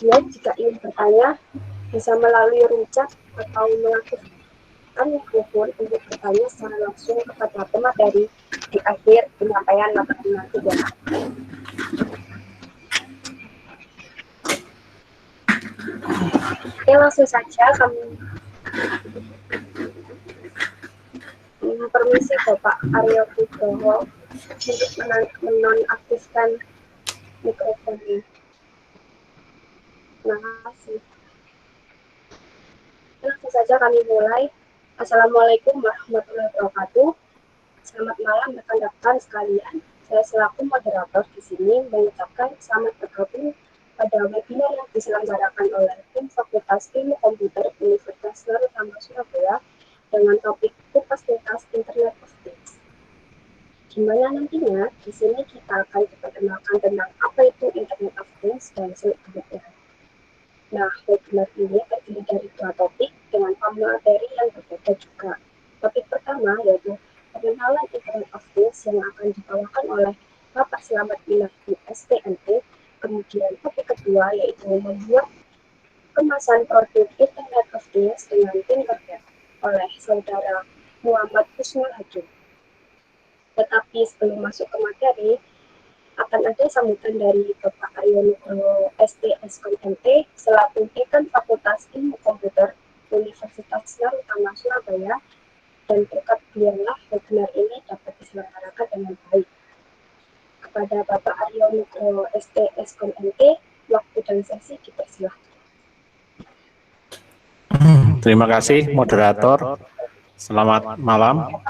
Kemudian jika ingin bertanya, bisa melalui room chat atau melakukan mikrofon untuk bertanya secara langsung kepada pemateri di akhir penyampaian materi nanti ya. Oke, langsung saja kami permisi Bapak Aryo Nugroho untuk menonaktifkan mikrofonnya. Terima kasih. Langsung saja kami mulai. Assalamualaikum warahmatullahi wabarakatuh. Selamat malam rekan-rekan sekalian. Saya selaku moderator di sini mengucapkan selamat bergabung pada webinar yang diselenggarakan oleh tim Fakultas Ilmu Komputer Universitas Narutama Surabaya dengan topik kupas tuntas Internet of Things. Di mana nantinya di sini kita akan diperkenalkan tentang apa itu Internet of Things dan selebihnya. Nah, webinar ini terdiri dari dua topik dengan pemateri yang berbeda juga. Topik pertama yaitu pengenalan Internet of Things yang akan dibawakan oleh Bapak Slamet Minardi STNT. Kemudian topik kedua yaitu membuat kemasan produk Internet of Things dengan Tinkercad oleh saudara Muhammad Husnul Hakim. Tetapi sebelum masuk ke materi, akan ada sambutan dari Bapak Aryo Nugroho STSKMT selaku Dekan Fakultas Ilmu Komputer Universitas Narutama Surabaya, dan berkat beliaulah webinar ini dapat diselenggarakan dengan baik. Kepada Bapak Aryo Nugroho STSKMT, waktu dan sesi dipersilahkan. Terima kasih moderator. Selamat malam.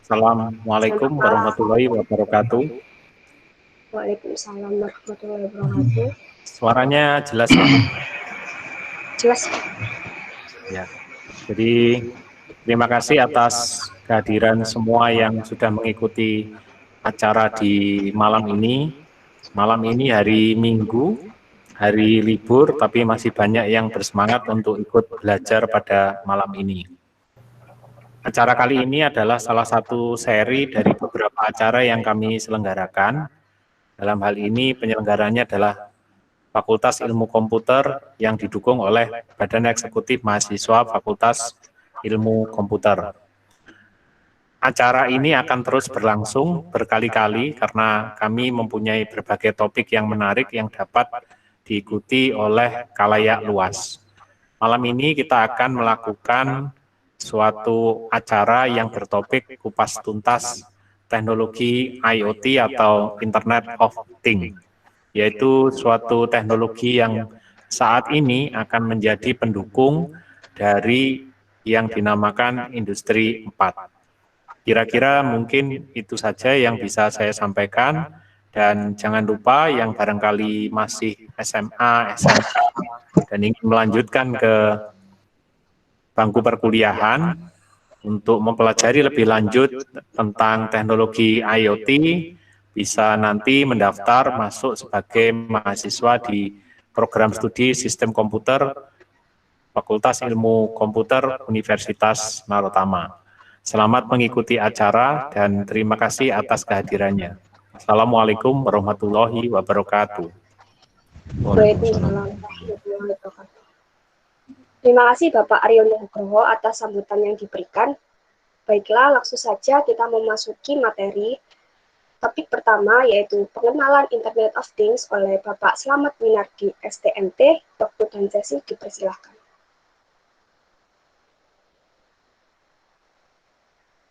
Assalamualaikum warahmatullahi wabarakatuh. Waalaikumsalam warahmatullahi wabarakatuh. Suaranya jelas Pak? Jelas. Ya. Jadi terima kasih atas kehadiran semua yang sudah mengikuti acara di malam ini. Malam ini hari Minggu, hari libur, tapi masih banyak yang bersemangat untuk ikut belajar pada malam ini. Acara kali ini adalah salah satu seri dari beberapa acara yang kami selenggarakan. Dalam hal ini penyelenggaranya adalah Fakultas Ilmu Komputer yang didukung oleh Badan Eksekutif Mahasiswa Fakultas Ilmu Komputer. Acara ini akan terus berlangsung berkali-kali karena kami mempunyai berbagai topik yang menarik yang dapat diikuti oleh khalayak luas. Malam ini kita akan melakukan suatu acara yang bertopik kupas tuntas teknologi IoT atau Internet of Things, yaitu suatu teknologi yang saat ini akan menjadi pendukung dari yang dinamakan Industri 4. Kira-kira mungkin itu saja yang bisa saya sampaikan, dan jangan lupa yang barangkali masih SMA, SMK, dan ingin melanjutkan ke bangku perkuliahan untuk mempelajari lebih lanjut tentang teknologi IoT, bisa nanti mendaftar masuk sebagai mahasiswa di program studi Sistem Komputer Fakultas Ilmu Komputer Universitas Narutama. Selamat mengikuti acara dan terima kasih atas kehadirannya. Assalamualaikum warahmatullahi wabarakatuh. Waalaikumsalam warahmatullahi wabarakatuh. Terima kasih Bapak Aryo Nugroho atas sambutan yang diberikan. Baiklah, langsung saja kita memasuki materi. Topik pertama yaitu pengenalan Internet of Things oleh Bapak Slamet Minardi STMT. Waktu dan sesi dipersilahkan.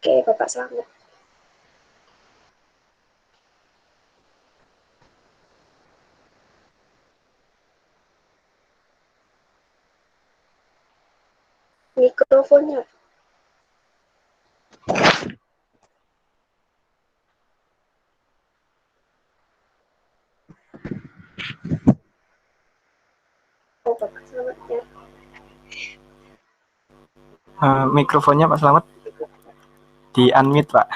Oke, Bapak Slamet. Mikrofonnya. Oh, Bapak Slamet ya. Mikrofonnya Pak Slamet di unmute Pak.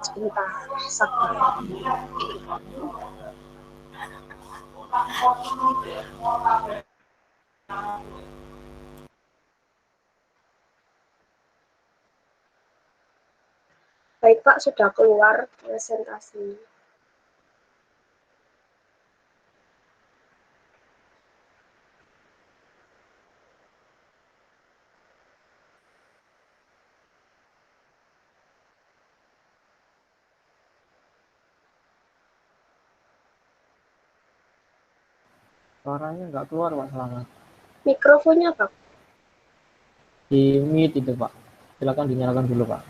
Sebentar, sabar. Baik Pak, sudah keluar presentasi. Suaranya nggak keluar Pak Selamat. Mikrofonnya, Pak. Di mute itu Pak. Silakan dinyalakan dulu Pak.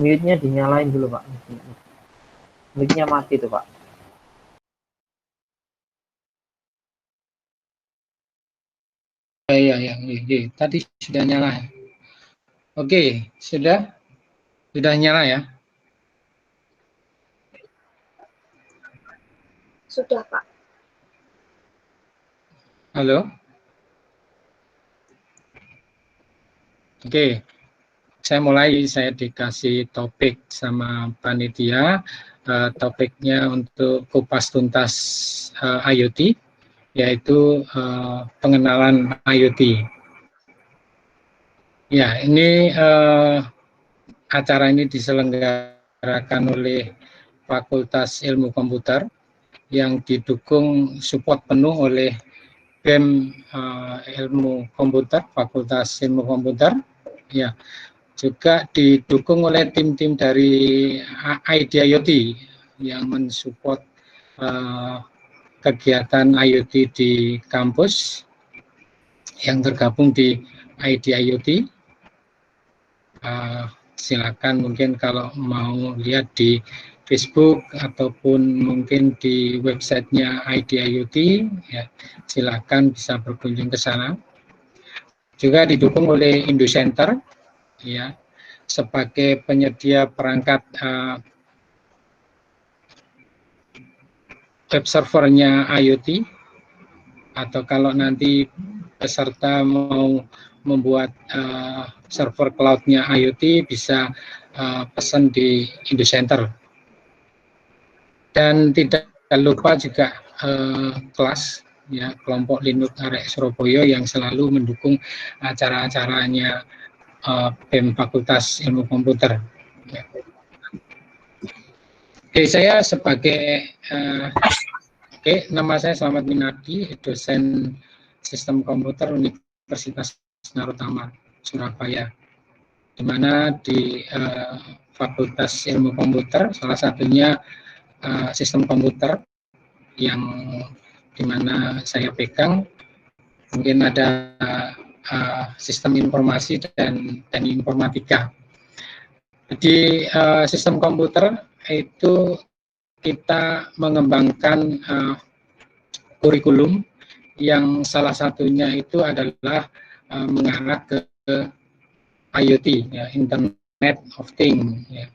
Mute-nya dinyalain dulu Pak. Mic-nya mati tuh Pak. Ya. Tadi sudah nyala. Oke, sudah nyala ya. Sudah, Pak. Halo. Oke, saya dikasih topik sama panitia. Topiknya untuk kupas tuntas IoT, yaitu pengenalan IoT. Ya, ini acara ini diselenggarakan oleh Fakultas Ilmu Komputer yang didukung support penuh oleh BEM Ilmu Komputer, Fakultas Ilmu Komputer, ya, juga didukung oleh tim-tim dari IDIOT yang mensupport kegiatan IoT di kampus yang tergabung di IDIOT. Silakan mungkin kalau mau lihat di Facebook ataupun mungkin di websitenya IDIOT, ya, silakan bisa berkunjung ke sana. Juga didukung oleh IndoCenter, ya, sebagai penyedia perangkat web servernya IoT, atau kalau nanti peserta mau membuat server cloud-nya IoT bisa pesan di IndoCenter. Dan tidak lupa juga kelas, ya, kelompok Linux Arek Surabaya yang selalu mendukung acara-acaranya BEM Fakultas Ilmu Komputer. Ya. Oke, saya sebagai nama saya Slamet Minardi, dosen Sistem Komputer Universitas Narutama Surabaya, di mana di Fakultas Ilmu Komputer salah satunya Sistem Komputer yang dimana saya pegang, mungkin ada Sistem Informasi dan Informatika. Di Sistem Komputer itu kita mengembangkan kurikulum yang salah satunya itu adalah mengarah ke IoT, ya, Internet of Things, ya.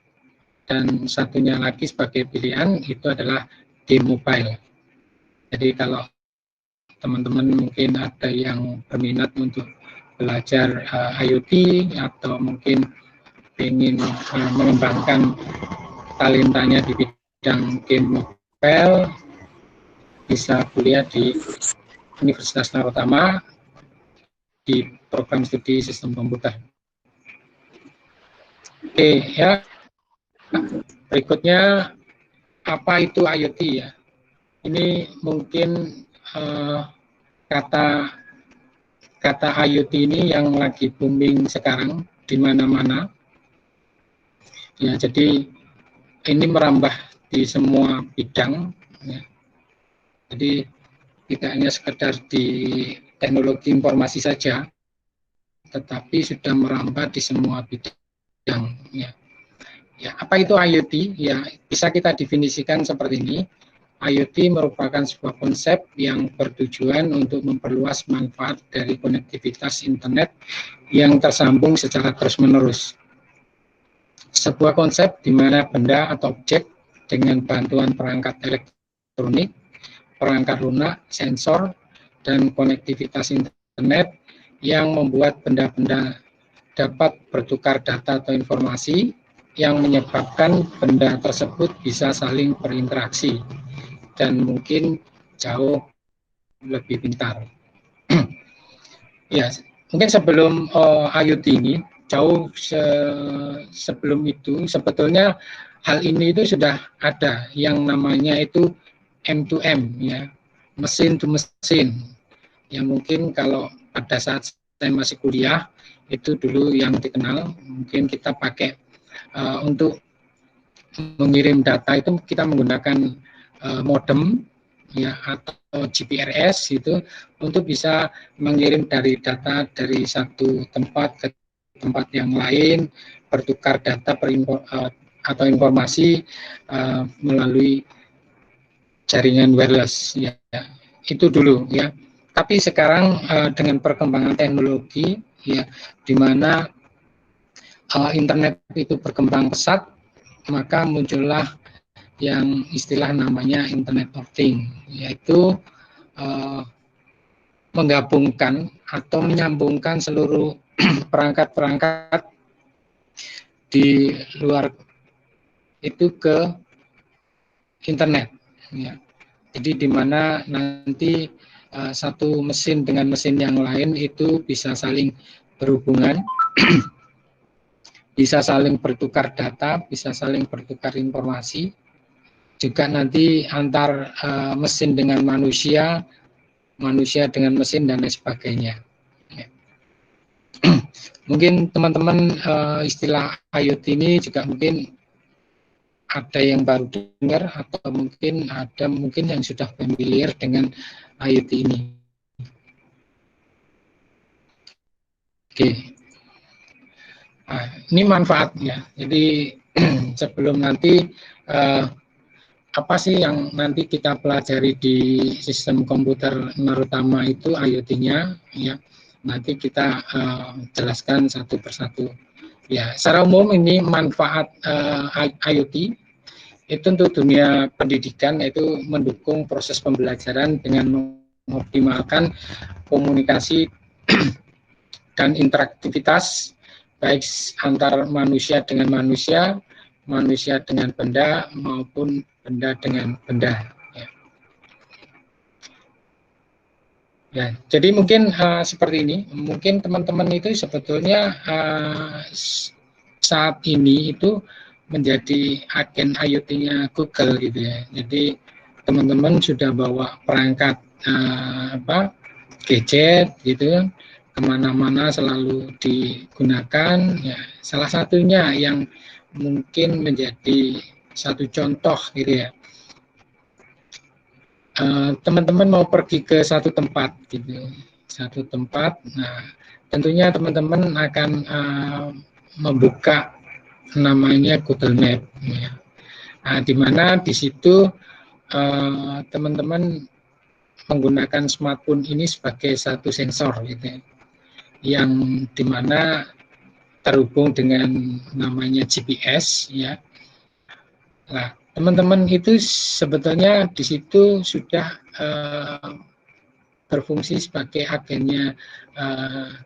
Dan satunya lagi sebagai pilihan itu adalah game mobile. Jadi kalau teman-teman mungkin ada yang berminat untuk belajar IoT atau mungkin ingin mengembangkan talentanya di bidang game mobile, bisa kuliah di Universitas Narutama di program studi Sistem Komputer. Oke, ya. Berikutnya, apa itu IoT, ya? Ini mungkin kata IoT ini yang lagi booming sekarang di mana-mana. Ya, jadi ini merambah di semua bidang, ya. Jadi tidak hanya sekedar di teknologi informasi saja, tetapi sudah merambah di semua bidang, ya. Ya, apa itu IoT? Ya, bisa kita definisikan seperti ini. IoT merupakan sebuah konsep yang bertujuan untuk memperluas manfaat dari konektivitas internet yang tersambung secara terus-menerus. Sebuah konsep di mana benda atau objek dengan bantuan perangkat elektronik, perangkat lunak, sensor, dan konektivitas internet yang membuat benda-benda dapat bertukar data atau informasi yang menyebabkan benda tersebut bisa saling berinteraksi dan mungkin jauh lebih pintar. Ya, mungkin sebelum IoT ini, jauh sebelum itu sebetulnya hal ini itu sudah ada yang namanya itu M2M, ya, mesin to mesin, yang mungkin kalau pada saat saya masih kuliah, itu dulu yang dikenal. Mungkin kita pakai untuk mengirim data itu kita menggunakan modem ya atau GPRS itu untuk bisa mengirim dari data dari satu tempat ke tempat yang lain, bertukar data atau informasi melalui jaringan wireless ya. Itu dulu ya. Tapi sekarang dengan perkembangan teknologi ya, di mana internet itu berkembang pesat, maka muncullah yang istilah namanya Internet of Things, yaitu menggabungkan atau menyambungkan seluruh perangkat-perangkat di luar itu ke internet. Ya. Jadi di mana nanti satu mesin dengan mesin yang lain itu bisa saling berhubungan, bisa saling bertukar data, bisa saling bertukar informasi. Juga nanti antar mesin dengan manusia, manusia dengan mesin dan lain sebagainya. Ya. Mungkin teman-teman istilah IoT ini juga mungkin ada yang baru dengar atau mungkin ada yang sudah familiar dengan IoT ini. Oke. Nah, ini manfaatnya. Jadi sebelum nanti apa sih yang nanti kita pelajari di sistem komputer terutama itu IoT-nya ya. Nanti kita jelaskan satu persatu. Ya, secara umum ini manfaat IoT itu untuk dunia pendidikan, yaitu mendukung proses pembelajaran dengan mengoptimalkan komunikasi dan interaktivitas baik antar manusia dengan manusia, manusia dengan benda maupun benda dengan benda. Ya, jadi mungkin seperti ini. Mungkin teman-teman itu sebetulnya saat ini itu menjadi agen IoT-nya Google gitu ya. Jadi teman-teman sudah bawa perangkat gadget gitu, kemana-mana selalu digunakan. Ya, salah satunya yang mungkin menjadi satu contoh gitu ya. Teman-teman mau pergi ke satu tempat gitu, satu tempat. Nah, tentunya teman-teman akan membuka namanya Google Map. Ya. Nah, di mana di situ teman-teman menggunakan smartphone ini sebagai satu sensor gitu, yang dimana terhubung dengan namanya GPS ya. Nah, teman-teman itu sebetulnya di situ sudah berfungsi sebagai agennya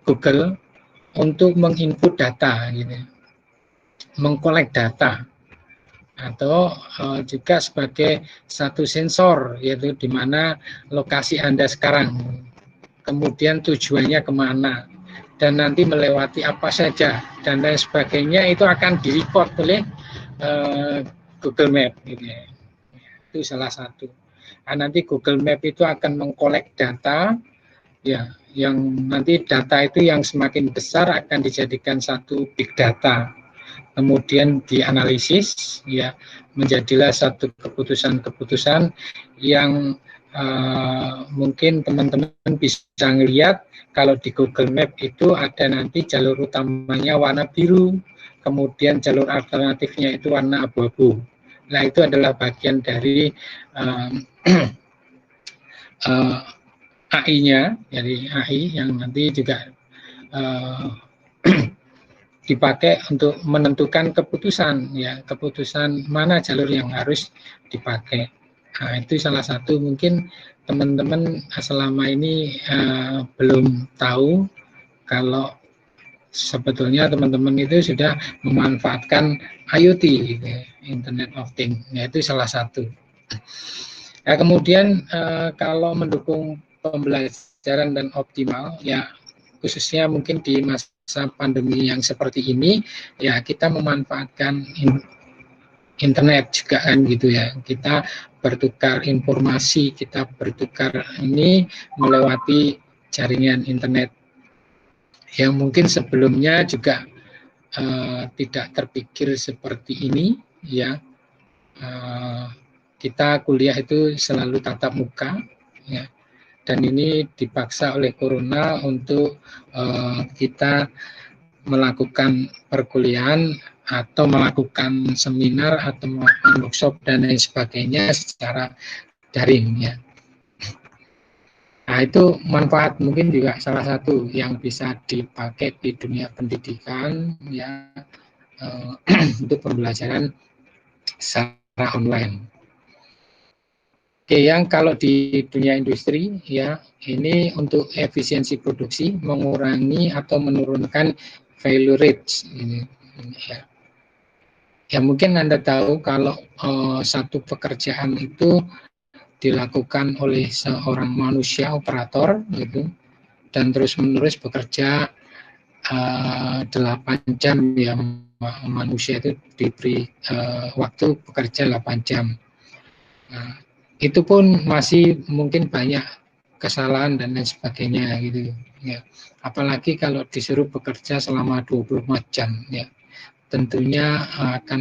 Google untuk menginput data, gitu, mengkolek data, atau juga sebagai satu sensor, yaitu di mana lokasi Anda sekarang, kemudian tujuannya kemana, dan nanti melewati apa saja, dan lain sebagainya itu akan di-record oleh Google Map gitu ya. Itu salah satu. Nah, nanti Google Map itu akan mengkolek data ya, yang nanti data itu yang semakin besar akan dijadikan satu big data. Kemudian dianalisis ya, menjadilah satu keputusan-keputusan yang mungkin teman-teman bisa ngelihat kalau di Google Map itu ada nanti jalur utamanya warna biru, kemudian jalur alternatifnya itu warna abu-abu. Nah, itu adalah bagian dari AI-nya, jadi AI yang nanti juga dipakai untuk menentukan keputusan, ya, keputusan mana jalur yang harus dipakai. Nah, itu salah satu mungkin teman-teman selama ini belum tahu kalau sebetulnya teman-teman itu sudah memanfaatkan IoT, gitu, Internet of Things, yaitu salah satu. Nah, kemudian kalau mendukung pembelajaran dan optimal, ya khususnya mungkin di masa pandemi yang seperti ini, ya kita memanfaatkan internet juga kan gitu ya. Kita bertukar informasi, kita bertukar ini melewati jaringan internet yang mungkin sebelumnya juga tidak terpikir seperti ini, ya. Kita kuliah itu selalu tatap muka, ya, dan ini dipaksa oleh corona untuk kita melakukan perkuliahan atau melakukan seminar atau melakukan workshop dan lain sebagainya secara daring, ya. Nah, itu manfaat mungkin juga salah satu yang bisa dipakai di dunia pendidikan, ya, untuk pembelajaran secara online. Oke, yang kalau di dunia industri, ya, ini untuk efisiensi produksi, mengurangi atau menurunkan failure rates. Ya. Ya, mungkin Anda tahu kalau satu pekerjaan itu dilakukan oleh seorang manusia operator, gitu, dan terus-menerus bekerja 8 jam, ya, manusia itu diberi waktu bekerja 8 jam. Nah, itu pun masih mungkin banyak kesalahan dan lain sebagainya, gitu, ya. Apalagi kalau disuruh bekerja selama 24 jam, ya, tentunya akan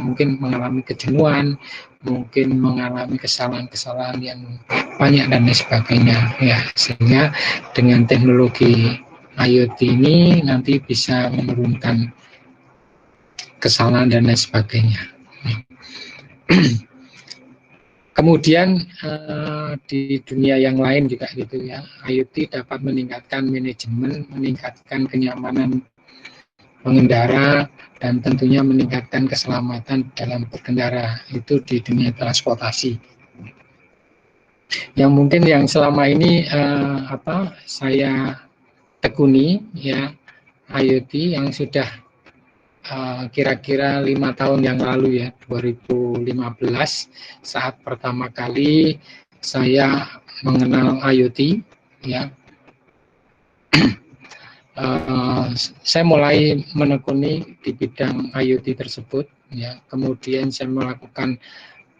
mungkin mengalami kejenuhan, mungkin mengalami kesalahan-kesalahan yang banyak dan lain sebagainya, ya. Sehingga dengan teknologi IoT ini nanti bisa menurunkan kesalahan dan lain sebagainya. Kemudian di dunia yang lain juga, gitu, ya, IoT dapat meningkatkan manajemen, meningkatkan kenyamanan pengendara, dan tentunya meningkatkan keselamatan dalam berkendara, itu di dunia transportasi. Yang mungkin yang selama ini saya tekuni, ya, IoT yang sudah kira-kira 5 tahun yang lalu, ya, 2015 saat pertama kali saya mengenal IoT, ya. Saya mulai menekuni di bidang IoT tersebut, ya. Kemudian saya melakukan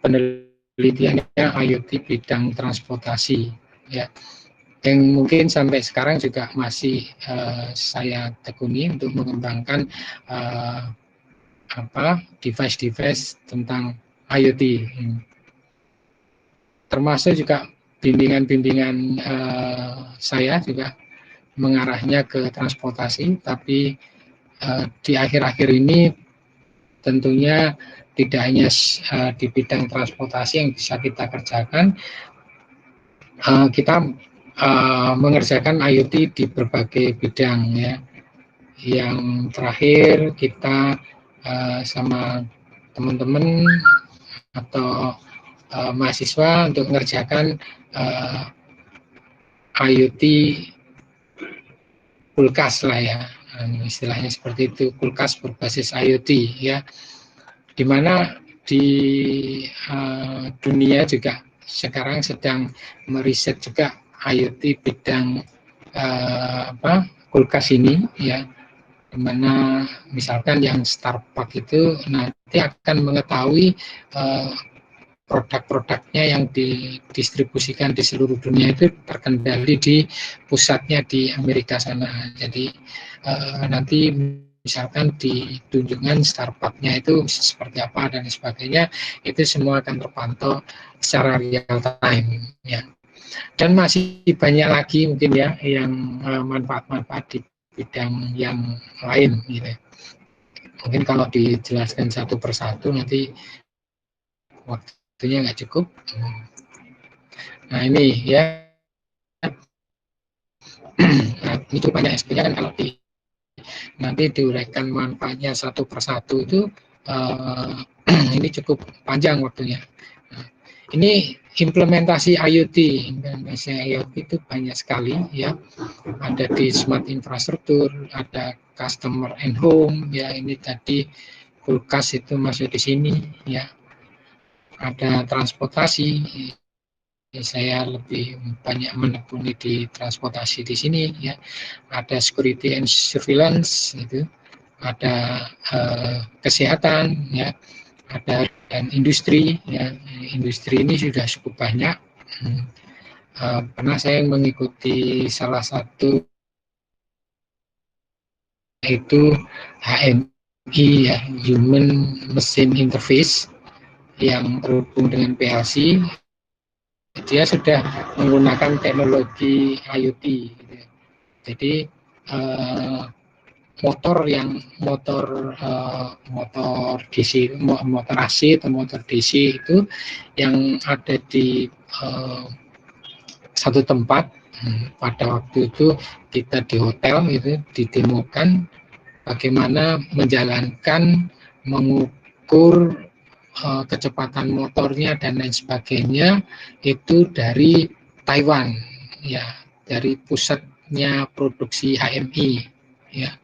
penelitiannya IoT bidang transportasi, ya, yang mungkin sampai sekarang juga masih saya tekuni untuk mengembangkan device-device tentang IoT, termasuk juga bimbingan-bimbingan saya juga mengarahnya ke transportasi, tapi di akhir-akhir ini tentunya tidak hanya di bidang transportasi yang bisa kita kerjakan, kita mengerjakan IoT di berbagai bidang, ya. Yang terakhir kita sama teman-teman atau mahasiswa untuk mengerjakan IoT kulkas lah, ya, istilahnya seperti itu, kulkas berbasis IoT, ya, di mana di dunia juga sekarang sedang meriset juga IoT bidang kulkas ini, ya, di mana misalkan yang Starbucks itu nanti akan mengetahui produk-produknya yang didistribusikan di seluruh dunia itu terkendali di pusatnya di Amerika sana. Jadi nanti misalkan di tunjungan Starbucks-nya itu seperti apa dan sebagainya, itu semua akan terpantau secara real time, ya. Dan masih banyak lagi mungkin, ya, yang manfaat-manfaat di bidang yang lain, gitu. Mungkin kalau dijelaskan satu persatu nanti waktunya nggak cukup. Nah, ini, ya, nah, ini cukup banyak SP-nya kan, kalau nanti diuraikan manfaatnya satu persatu itu ini cukup panjang waktunya. Nah, ini implementasi IoT itu banyak sekali, ya. Ada di smart infrastruktur, ada customer and home, ya, ini tadi kulkas itu masuk di sini, ya. Ada transportasi, saya lebih banyak menekuni di transportasi di sini, ya. Ada security and surveillance, itu. Ada kesehatan, ya. Ada dan industri, ya. Industri ini sudah cukup banyak. Pernah saya mengikuti salah satu itu HMI ya, Human Machine Interface, yang terhubung dengan PLC. Dia sudah menggunakan teknologi IoT gitu ya. Jadi motor DC, motor AC atau motor DC itu yang ada di satu tempat. Pada waktu itu kita di hotel itu didemokan bagaimana menjalankan, mengukur kecepatan motornya dan lain sebagainya itu dari Taiwan ya, dari pusatnya produksi HMI ya,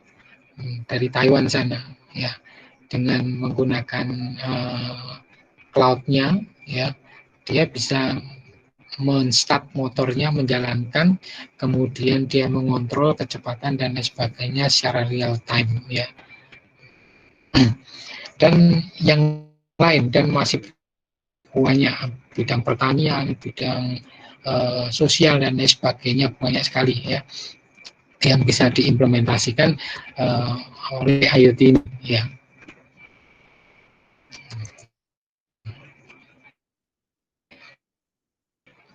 dari Taiwan sana ya, dengan menggunakan cloud-nya ya, dia bisa men-start motornya, menjalankan, kemudian dia mengontrol kecepatan dan lain sebagainya secara real time ya. Dan yang lain, dan masih banyak, bidang pertanian, bidang sosial dan lain sebagainya, banyak sekali ya yang bisa diimplementasikan oleh IoT ini ya.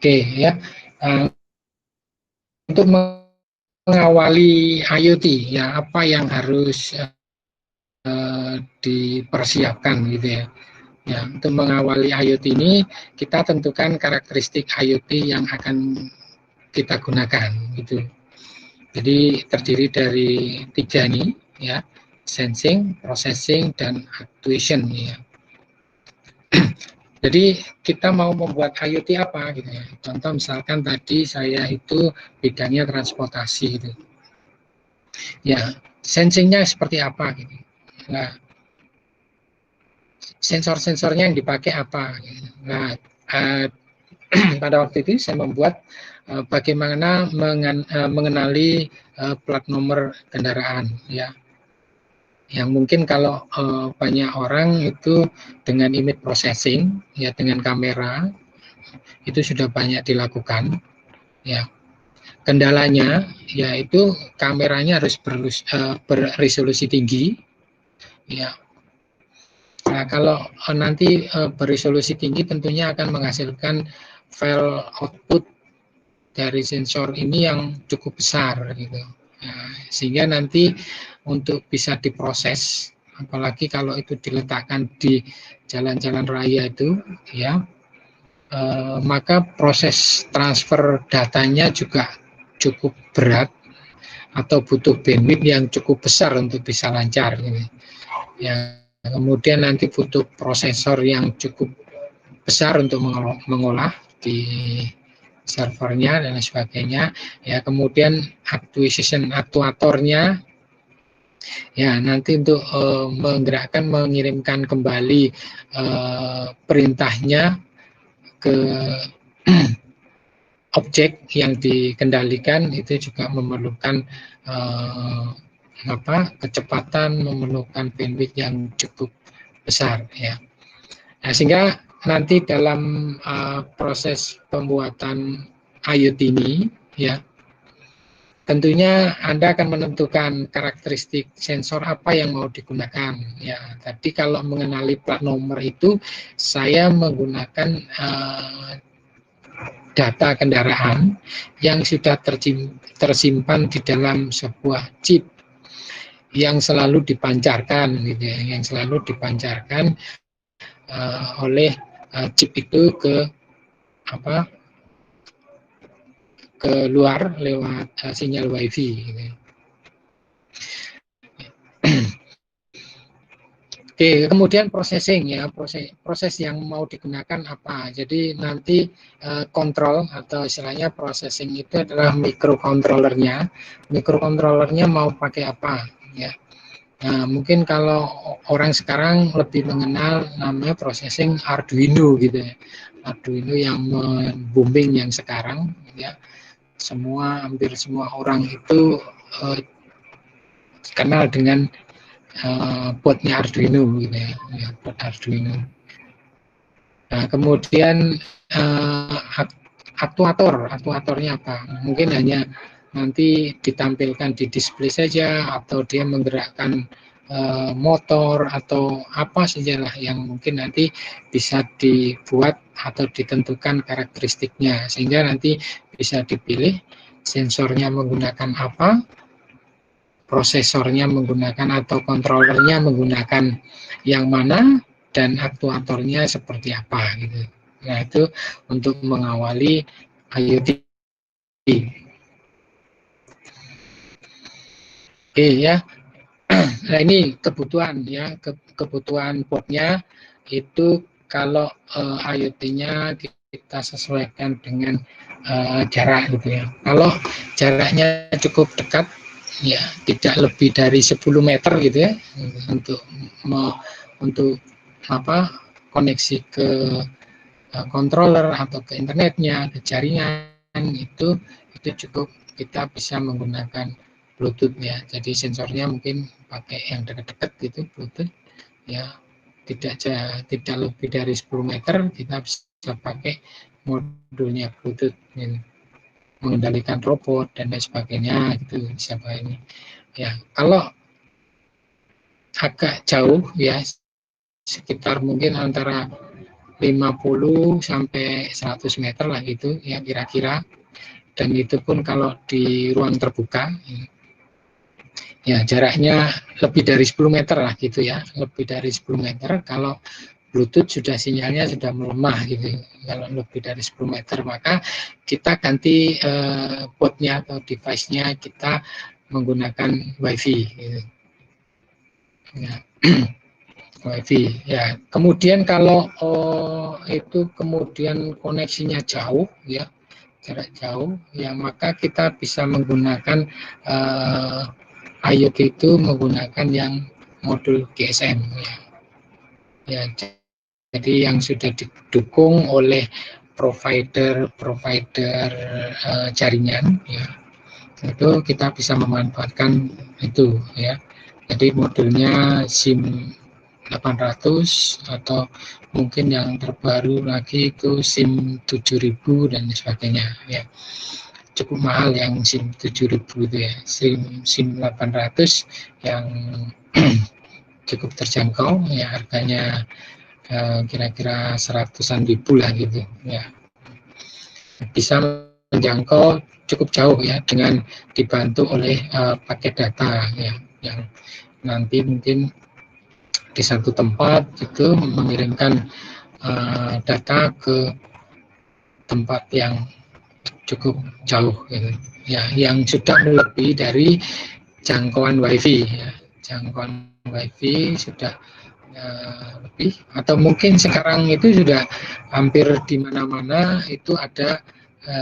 Oke ya, untuk mengawali IoT ya, apa yang harus dipersiapkan gitu ya. Ya, untuk mengawali IoT ini kita tentukan karakteristik IoT yang akan kita gunakan gitu. Jadi terdiri dari 3 nih ya, sensing, processing, dan actuation ya. Jadi kita mau membuat IoT apa gitu ya. Contoh misalkan tadi saya itu bidangnya transportasi gitu. Ya, sensingnya seperti apa gitu. Nah, sensor-sensornya yang dipakai apa. Nah, pada waktu itu saya membuat bagaimana mengenali plat nomor kendaraan ya. Yang mungkin kalau banyak orang itu dengan image processing ya, dengan kamera itu sudah banyak dilakukan ya. Kendalanya yaitu kameranya harus berresolusi tinggi ya. Nah, kalau nanti beresolusi tinggi tentunya akan menghasilkan file output dari sensor ini yang cukup besar gitu. Nah, sehingga nanti untuk bisa diproses, apalagi kalau itu diletakkan di jalan-jalan raya itu ya, maka proses transfer datanya juga cukup berat atau butuh bandwidth yang cukup besar untuk bisa lancar gitu. Ya, kemudian nanti butuh prosesor yang cukup besar untuk mengolah di servernya dan sebagainya ya. Kemudian actuation aktuatornya ya, nanti untuk menggerakkan, mengirimkan kembali perintahnya ke objek yang dikendalikan, itu juga memerlukan kecepatan, memerlukan bandwidth yang cukup besar ya. Nah, sehingga nanti dalam proses pembuatan IoT ini ya, tentunya Anda akan menentukan karakteristik sensor apa yang mau digunakan ya. Tadi kalau mengenali plat nomor itu saya menggunakan data kendaraan yang sudah tersimpan di dalam sebuah chip yang selalu dipancarkan gitu ya, yang selalu dipancarkan oleh chip itu ke luar lewat sinyal WiFi gitu. Oke, kemudian processing ya, proses yang mau digunakan apa. Jadi nanti kontrol atau istilahnya processing itu adalah microcontrollernya. Microcontrollernya mau pakai apa ya. Nah, mungkin kalau orang sekarang lebih mengenal namanya processing Arduino gitu ya. Arduino yang booming yang sekarang ya. Hampir semua orang itu kenal dengan boardnya Arduino gitu ya, board Arduino. Nah, kemudian aktuatornya apa? Mungkin hanya nanti ditampilkan di display saja, atau dia menggerakkan motor atau apa sajalah yang mungkin nanti bisa dibuat atau ditentukan karakteristiknya, sehingga nanti bisa dipilih sensornya menggunakan apa, prosesornya menggunakan atau kontrolernya menggunakan yang mana, dan aktuatornya seperti apa gitu. Nah, itu untuk mengawali IoT. Oke ya. Nah, ini kebutuhan ya, kebutuhan boardnya itu kalau IoT-nya kita sesuaikan dengan jarak gitu ya. Kalau jaraknya cukup dekat, ya tidak lebih dari 10 meter gitu ya, untuk apa, koneksi ke controller atau ke internetnya, ke jaringan, itu cukup kita bisa menggunakan Bluetooth ya. Jadi sensornya mungkin pakai yang dekat-dekat gitu, Bluetooth ya, tidak lebih dari 10 meter kita bisa pakai modulnya Bluetooth ya, mengendalikan robot dan lain sebagainya gitu, bisa pakai ini ya. Kalau agak jauh ya, sekitar mungkin antara 50 sampai 100 meter lah gitu ya kira-kira, dan itu pun kalau di ruang terbuka ya jaraknya lebih dari 10 meter lah gitu ya, lebih dari 10 meter. Kalau Bluetooth sudah sinyalnya sudah melemah gitu, kalau lebih dari 10 meter maka kita ganti portnya atau device-nya, kita menggunakan WiFi gitu ya. WiFi ya. Kemudian kalau itu kemudian koneksinya jauh ya, jarak jauh ya, maka kita bisa menggunakan IoT itu menggunakan yang modul GSM ya. Ya, jadi yang sudah didukung oleh provider jaringan ya, itu kita bisa memanfaatkan itu ya. Jadi modulnya SIM 800 atau mungkin yang terbaru lagi itu SIM 7000 dan sebagainya ya. Cukup mahal yang SIM 7000 itu ya. SIM 800 yang cukup terjangkau ya, harganya kira-kira 100-an ribu lah gitu ya. Bisa menjangkau cukup jauh ya, dengan dibantu oleh paket data ya, yang nanti mungkin di satu tempat itu mengirimkan data ke tempat yang cukup jauh gitu ya, yang sudah lebih dari jangkauan WiFi ya. Jangkauan WiFi sudah lebih, atau mungkin sekarang itu sudah hampir di mana-mana itu ada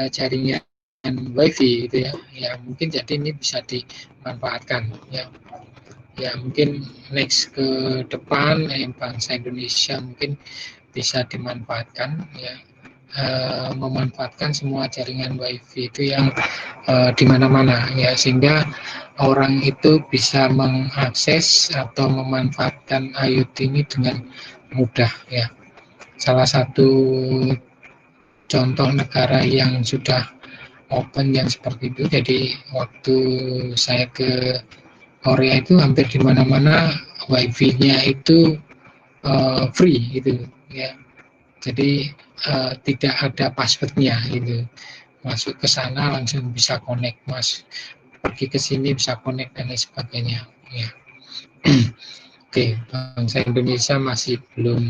jaringan WiFi itu ya. Ya mungkin jadi ini bisa dimanfaatkan ya. Ya mungkin next ke depan bangsa Indonesia mungkin bisa dimanfaatkan ya, memanfaatkan semua jaringan WiFi itu yang di mana-mana ya, sehingga orang itu bisa mengakses atau memanfaatkan IoT ini dengan mudah ya. Salah satu contoh negara yang sudah open yang seperti itu, jadi waktu saya ke Korea itu hampir di mana-mana WiFi-nya itu free gitu ya. Jadi tidak ada passwordnya gitu. Masuk ke sana langsung bisa connect, mas. Pergi ke sini bisa connect dan lain sebagainya. Ya. Oke, bangsa Indonesia masih belum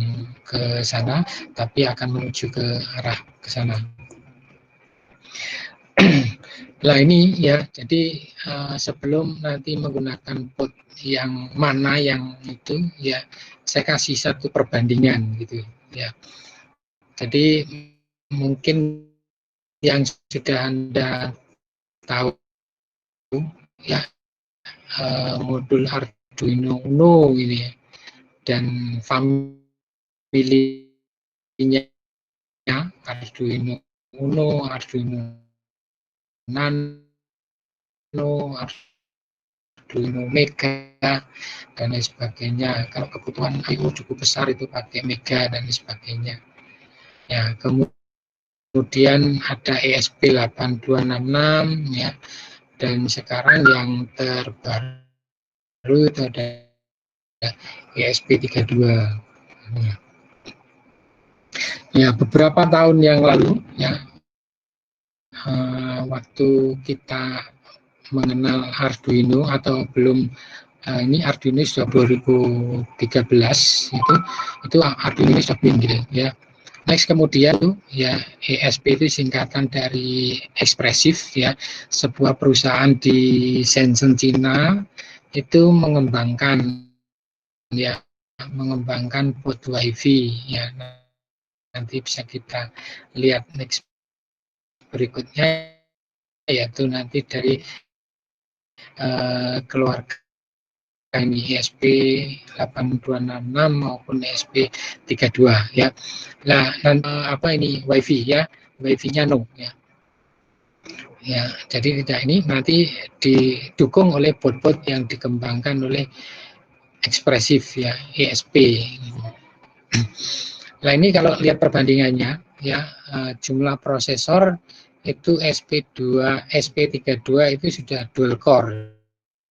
ke sana, tapi akan menuju ke arah ke sana. Nah ini ya, jadi sebelum nanti menggunakan port yang mana yang itu ya, saya kasih satu perbandingan gitu ya. Jadi mungkin yang sudah Anda tahu ya, modul Arduino Uno ini ya, dan familinya Arduino Uno, Arduino Nano, Arduino Mega dan lain sebagainya. Kalau kebutuhan I/O cukup besar itu pakai Mega dan lain sebagainya. Ya, kemudian ada ESP8266 ya, Dan sekarang yang terbaru itu ada ESP32. Ya, beberapa tahun yang lalu ya, waktu kita mengenal Arduino atau belum, ini Arduino sudah 2013 itu Arduino sudah gitu ya. Next kemudian ya ESP itu singkatan dari ekspresif ya, sebuah perusahaan di Shenzhen Cina itu mengembangkan port WiFi ya. Nanti bisa kita lihat next berikutnya, yaitu nanti dari keluarga ini ESP 8266 maupun ESP 32 ya. Nah, apa ini WiFi ya? WiFi-nya no ya. Ya, jadi tidak ini nanti didukung oleh bot-bot yang dikembangkan oleh ekspresif ya, ESP. Nah, ini kalau lihat perbandingannya ya, jumlah prosesor itu SP32 itu sudah dual core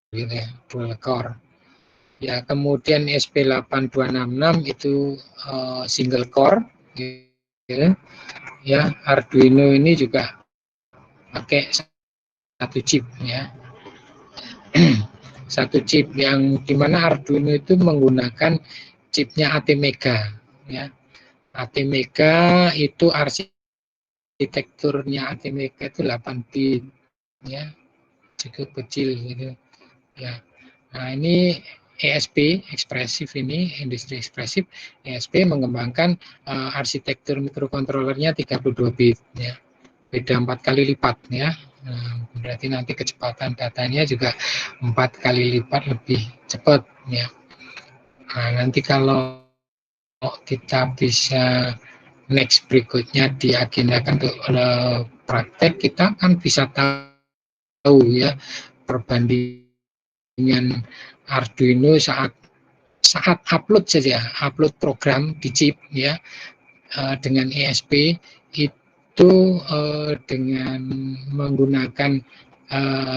gitu ya, dual core. Ya, kemudian SP8266 itu single core gitu. Ya, Arduino ini juga pakai satu chip ya. Satu chip yang dimana Arduino itu menggunakan chipnya ATmega ya. ATmega itu arsitekturnya ATmega itu 8 bit ya, cukup kecil gitu ya. Nah, ini ESP ekspresif, ini industri ekspresif ESP mengembangkan arsitektur mikrokontrolernya 32 bit ya, beda 4 kali lipat ya. Nah, berarti nanti kecepatan datanya juga 4 kali lipat lebih cepat ya. Nah, nanti kalau kita bisa next berikutnya diagendakan untuk praktek, kita kan bisa tahu ya perbandingan Arduino saat upload saja, upload program di chip ya, dengan ESP itu dengan menggunakan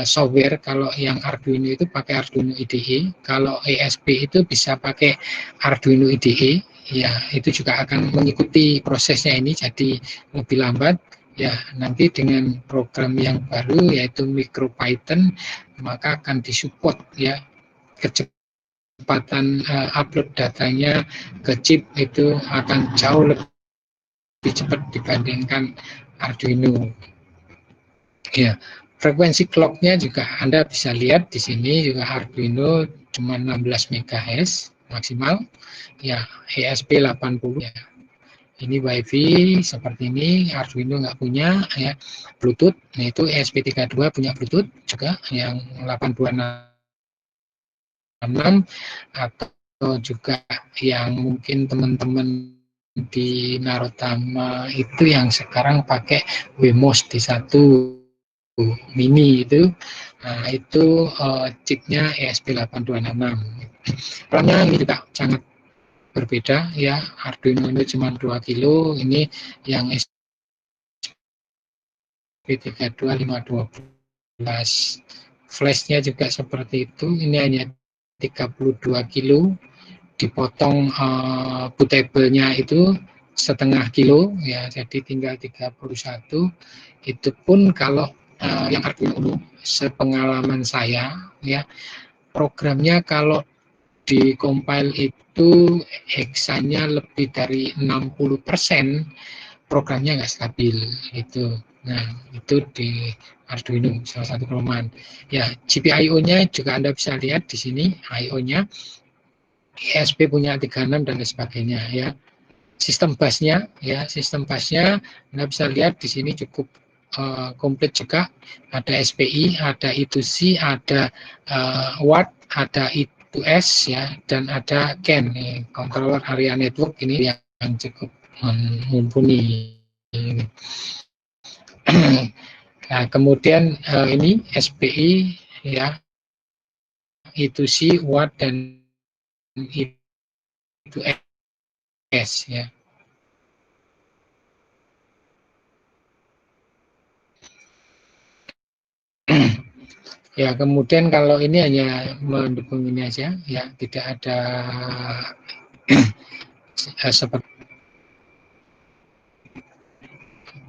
software. Kalau yang Arduino itu pakai Arduino IDE, kalau ESP itu bisa pakai Arduino IDE ya, itu juga akan mengikuti prosesnya ini jadi lebih lambat ya. Nanti dengan program yang baru yaitu MicroPython maka akan disupport ya, kecepatan upload datanya ke chip itu akan jauh lebih cepat dibandingkan Arduino. Ya, frekuensi clocknya juga Anda bisa lihat di sini juga Arduino cuma 16 MHz maksimal. Ya, ESP 80 ya. Ini WiFi seperti ini, Arduino nggak punya ya. Bluetooth, nah itu ESP32 punya Bluetooth juga yang 8266, atau juga yang mungkin teman-teman di Narotama itu yang sekarang pakai Wemos D1 mini itu. Nah, itu chipnya ESP8266. RAM-nya ini juga sangat berbeda ya. Arduino ini cuma 2 kilo, ini yang ESP32512. Flashnya juga seperti itu, ini hanya 32 kilo, dipotong bootable-nya itu setengah kilo ya, jadi tinggal 31. Itu pun kalau yang Arduino sepengalaman saya ya, programnya kalau di compile itu heksanya lebih dari 60%, programnya nggak stabil itu. Nah, itu di Arduino salah satu kelemahan. Ya, GPIO-nya juga Anda bisa lihat di sini IO-nya. ESP punya 36 dan lain sebagainya ya. Sistem busnya ya, sistem busnya Anda bisa lihat di sini cukup komplit juga. Ada SPI, ada I2C, ada Watt, ada I2S ya, dan ada CAN, controller area network ini yang cukup mumpuni. Nah, kemudian ini SPI ya, I2C, Watt, dan I2S ya. Ya, kemudian kalau ini hanya mendukung ini aja, ya, tidak ada seperti.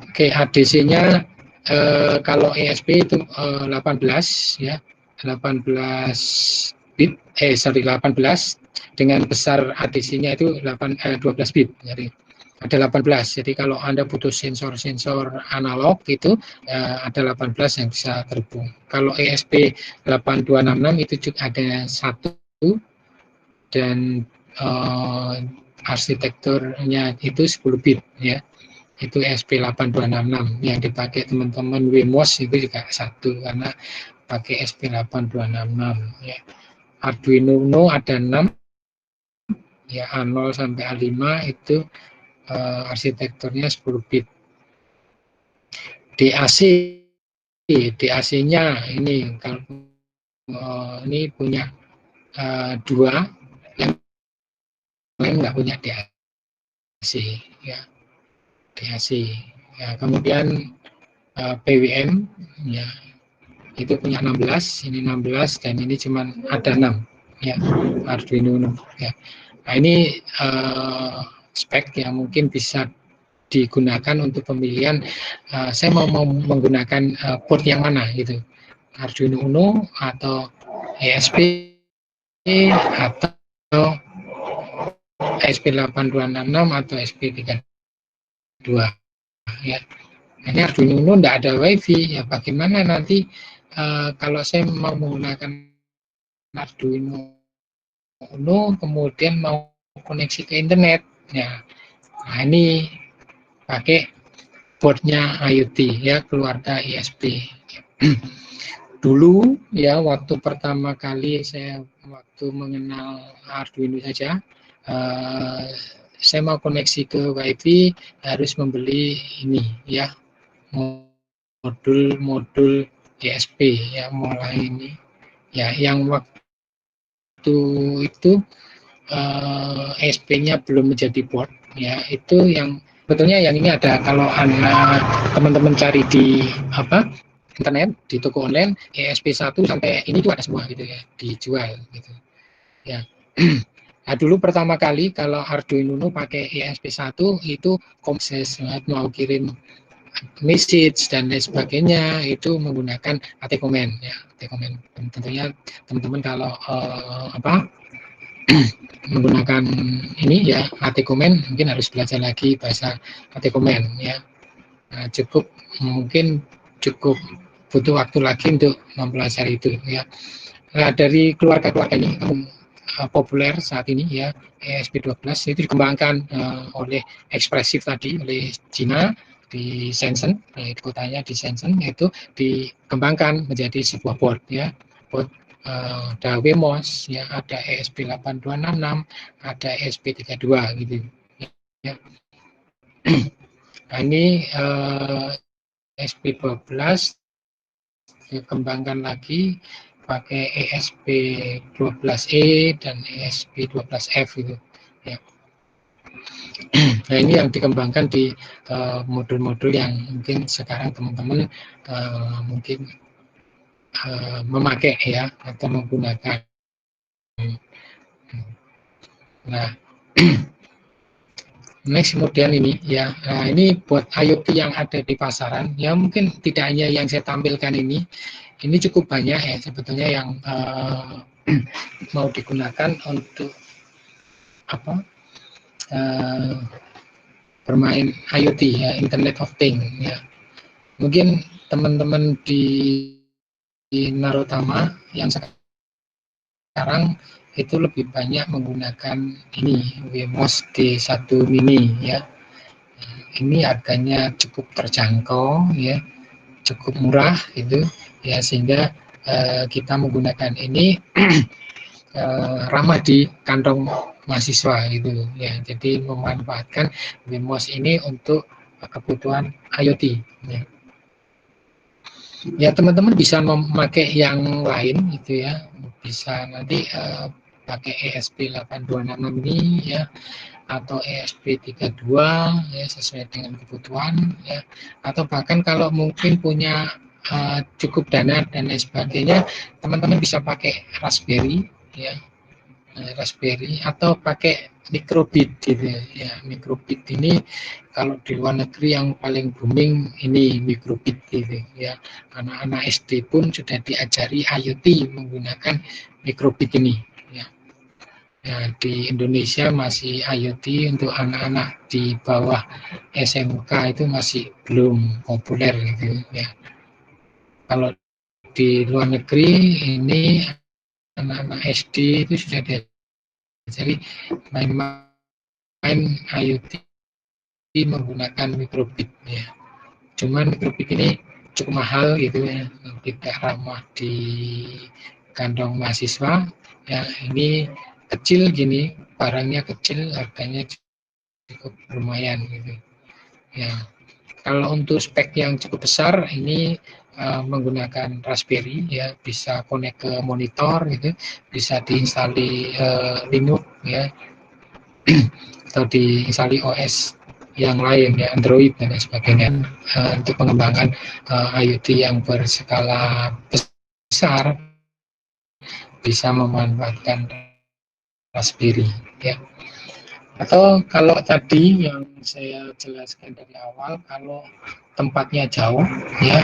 Oke, ADC-nya kalau ESP itu 18 ya, 18 bit, 18 dengan besar ADC-nya itu 12 bit. Jadi ada 18. Jadi kalau Anda butuh sensor-sensor analog itu ada 18 yang bisa terhubung. Kalau ESP 8266 itu juga ada satu dan arsitekturnya itu 10 bit ya. Itu SP8266 yang dipakai teman-teman WMOS itu juga satu karena pakai SP8266 ya. Arduino Uno ada 6 ya, A0 sampai A5 itu arsitekturnya 10 bit. DAC-nya ini kalau ini punya 2, yang lain nggak punya DAC ya. DAC ya, kemudian PWM ya itu punya 16, ini 16 dan ini cuma ada 6 ya, Arduino Uno ya. Nah, ini spek yang mungkin bisa digunakan untuk pemilihan saya mau menggunakan port yang mana gitu, Arduino Uno atau ESP atau SP8266 atau SP32 ya. Ini Arduino Uno tidak ada WiFi ya, bagaimana nanti kalau saya mau menggunakan Arduino Uno kemudian mau koneksi ke internet ya. Nah, ini pakai boardnya IoT ya, keluarga ISP. Dulu ya, waktu pertama kali saya mengenal Arduino saja, saya mau koneksi ke WiFi harus membeli ini ya, modul ISP ya, mulai ini ya, yang waktu itu ESP-nya belum menjadi board ya, itu yang betulnya yang ini ada. Kalau teman-teman cari di internet, di toko online, ESP1 sampai ini tuh ada semua gitu ya, dijual gitu ya. Nah, dulu pertama kali kalau Arduino Uno pakai ESP1 itu komses mau kirim message dan lain sebagainya itu menggunakan AT-Command ya, AT-Command. Tentunya teman-teman kalau menggunakan ini ya, AT-Command mungkin harus belajar lagi bahasa AT-Command ya. Nah, mungkin cukup butuh waktu lagi untuk mempelajari itu ya. Nah, dari keluarga-keluarga ini populer saat ini ya, ESP12 itu dikembangkan oleh Espressif tadi, oleh Cina di Shenzhen, di kotanya di Shenzhen, yaitu dikembangkan menjadi sebuah board ya, board ada WMOS ya, ada ESP8266, ada ESP32 gitu ya. Nah, ini ESP12 dikembangkan lagi pakai ESP12E dan ESP12F gitu ya. Nah, ini yang dikembangkan di modul-modul yang mungkin sekarang teman-teman mungkin memakai ya, atau menggunakan. Nah, next kemudian ini ya, nah ini buat IoT yang ada di pasaran ya, mungkin tidak hanya yang saya tampilkan ini cukup banyak ya sebetulnya yang mau digunakan untuk bermain IoT ya, Internet of Things ya. Mungkin teman-teman di Narotama yang sekarang itu lebih banyak menggunakan ini WMOS D1 mini ya. Ini harganya cukup terjangkau ya, cukup murah itu ya, sehingga kita menggunakan ini ramah di kantong mahasiswa gitu ya. Jadi memanfaatkan WMOS ini untuk kebutuhan IoT ya. Ya, teman-teman bisa memakai yang lain gitu ya, bisa nanti pakai ESP8266 ini ya, atau ESP32 ya, sesuai dengan kebutuhan ya, atau bahkan kalau mungkin punya cukup dana dan lain sebagainya, teman-teman bisa pakai Raspberry ya, Raspberry atau pakai microbit gitu ya. Microbit ini kalau di luar negeri yang paling booming ini microbit gitu ya. Anak-anak SD pun sudah diajari IoT menggunakan microbit ini ya. Ya, di Indonesia masih IoT untuk anak-anak di bawah SMK itu masih belum populer gitu ya. Kalau di luar negeri ini anak-anak SD itu sudah diajari main IoT menggunakan mikrobit ya. Cuman mikrobit ini cukup mahal gitu ya, tidak ramah di kantong mahasiswa ya. Ini kecil gini, barangnya kecil, harganya cukup lumayan gitu ya. Kalau untuk spek yang cukup besar ini menggunakan Raspberry ya, bisa connect ke monitor gitu, bisa diinstalli Linux ya, atau diinstalli OS yang lain ya, Android dan lain sebagainya untuk pengembangan IoT yang berskala besar bisa memanfaatkan Raspberry ya. Atau kalau tadi yang saya jelaskan dari awal, kalau tempatnya jauh ya,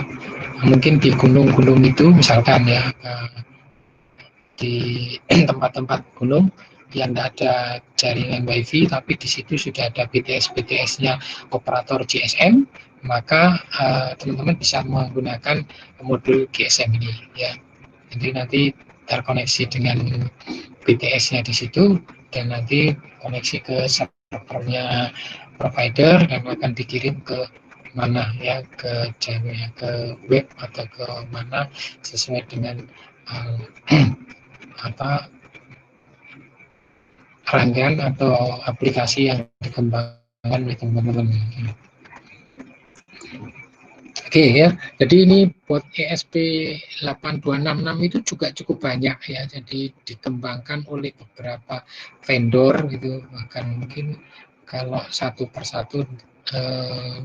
mungkin di gunung-gunung itu misalkan ya, di tempat-tempat gunung yang tidak ada jaringan WiFi, tapi di situ sudah ada BTS-BTS-nya operator GSM, maka teman-teman bisa menggunakan modul GSM ini ya. Jadi nanti terkoneksi dengan BTS-nya di situ dan nanti koneksi ke servernya provider dan akan dikirim ke mana ya, ke channel, ke web atau ke mana sesuai dengan apa rangkaian atau aplikasi yang dikembangkan oleh teman-teman. Oke ya, jadi ini buat ESP8266 itu juga cukup banyak ya, jadi dikembangkan oleh beberapa vendor gitu, bahkan mungkin kalau satu persatu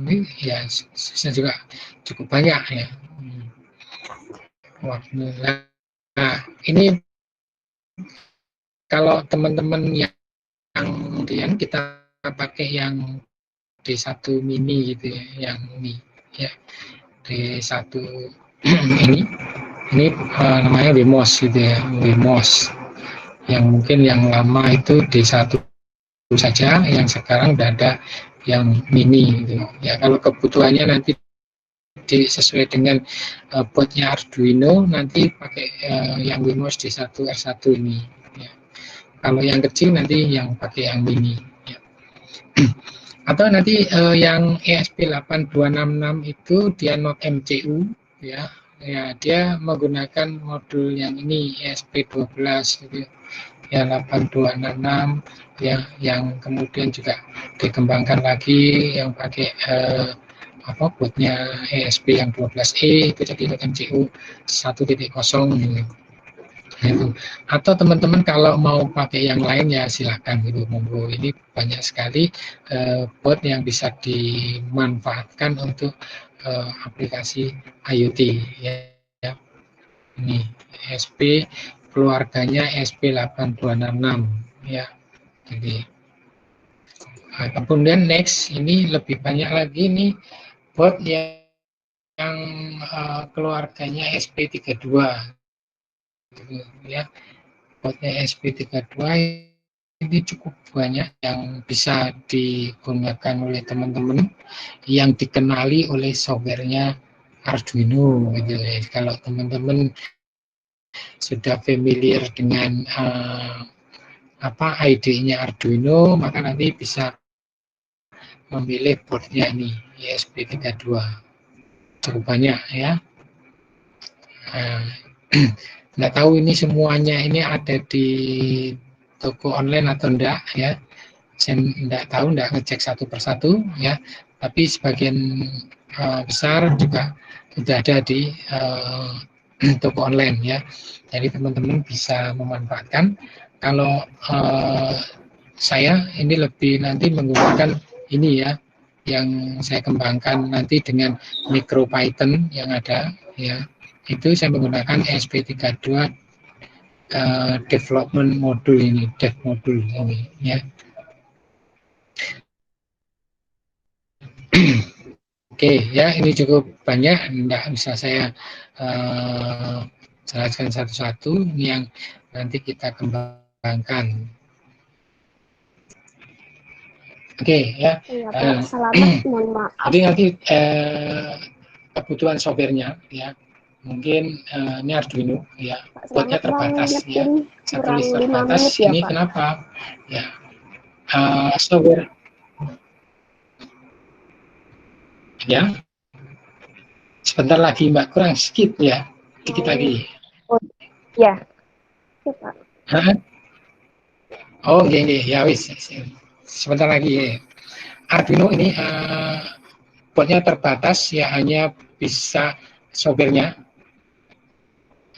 ini ya juga cukup banyak ya. Nah, ini kalau teman-teman yang kemudian kita pakai yang D1 mini gitu ya, yang ini ya. D1 ini namanya Wemos gitu ya, Wemos yang mungkin yang lama itu D1 saja, yang sekarang udah ada yang mini gitu ya. Kalau kebutuhannya nanti sesuai dengan boardnya Arduino, nanti pakai yang Wemos D1 R1 ini ya. Kalau yang kecil nanti yang pakai yang mini ya. Atau nanti yang ESP8266 itu dia not MCU ya, ya dia menggunakan modul yang ini ESP12 gitu ya, 8266 ya, yang kemudian juga dikembangkan lagi yang pakai bootnya ESP yang 12E itu jadi not MCU 1.0 gitu. Gitu. Atau teman-teman kalau mau pakai yang lain ya silakan gitu, monggo. Ini banyak sekali bot yang bisa dimanfaatkan untuk aplikasi IoT ya. Ini ESP keluarganya ESP8266 ya. Jadi kemudian next ini lebih banyak lagi nih bot yang keluarganya ESP32 ya. Botnya ESP32 ini cukup banyak yang bisa digunakan oleh teman-teman yang dikenali oleh softwarenya Arduino gitu ya. Kalau teman-teman sudah familiar dengan ID-nya Arduino, maka nanti bisa memilih boardnya ini ESP32 cukup banyak ya. Nggak tahu ini semuanya ini ada di toko online atau enggak ya, saya enggak tahu, enggak ngecek satu persatu ya, tapi sebagian besar juga sudah ada di toko online ya, jadi teman-teman bisa memanfaatkan. Kalau saya ini lebih nanti menggunakan ini ya, yang saya kembangkan nanti dengan MicroPython yang ada, ya, itu saya menggunakan ESP32 development module ini, dev module ini, ya. Oke, ya, ini cukup banyak, tidak bisa saya jelaskan satu-satu. Ini yang nanti kita kembangkan. Oke, ya. Iya Pak, selamat, mohon maaf. Jadi nanti kebutuhan softwarenya, ya, mungkin ini Arduino, ya, buatnya terbatas, ya, satu list terbatas. Ya, ini Pak. kenapa? Ya, software, ya, sebentar lagi Mbak, kurang skip ya, dikit lagi. Oh, ya, ya Pak. Hah? Oh, gini, ya wis, sebentar lagi. Ya. Arduino ini buatnya terbatas, ya, hanya bisa softwarenya.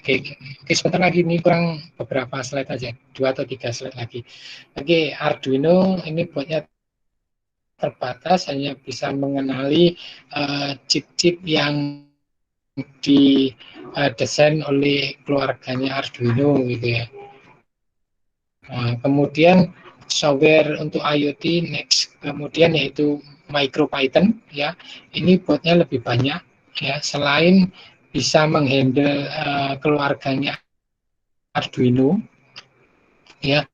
Oke, sebentar lagi, ini kurang beberapa slide aja, 2 atau 3 slide lagi. Oke, Arduino ini buatnya terbatas, hanya bisa mengenali chip-chip yang didesain oleh keluarganya Arduino gitu ya. Nah, kemudian software untuk IoT next, kemudian yaitu MicroPython, ya, ini buatnya lebih banyak, ya, selain bisa menghandle keluarganya Arduino, ya,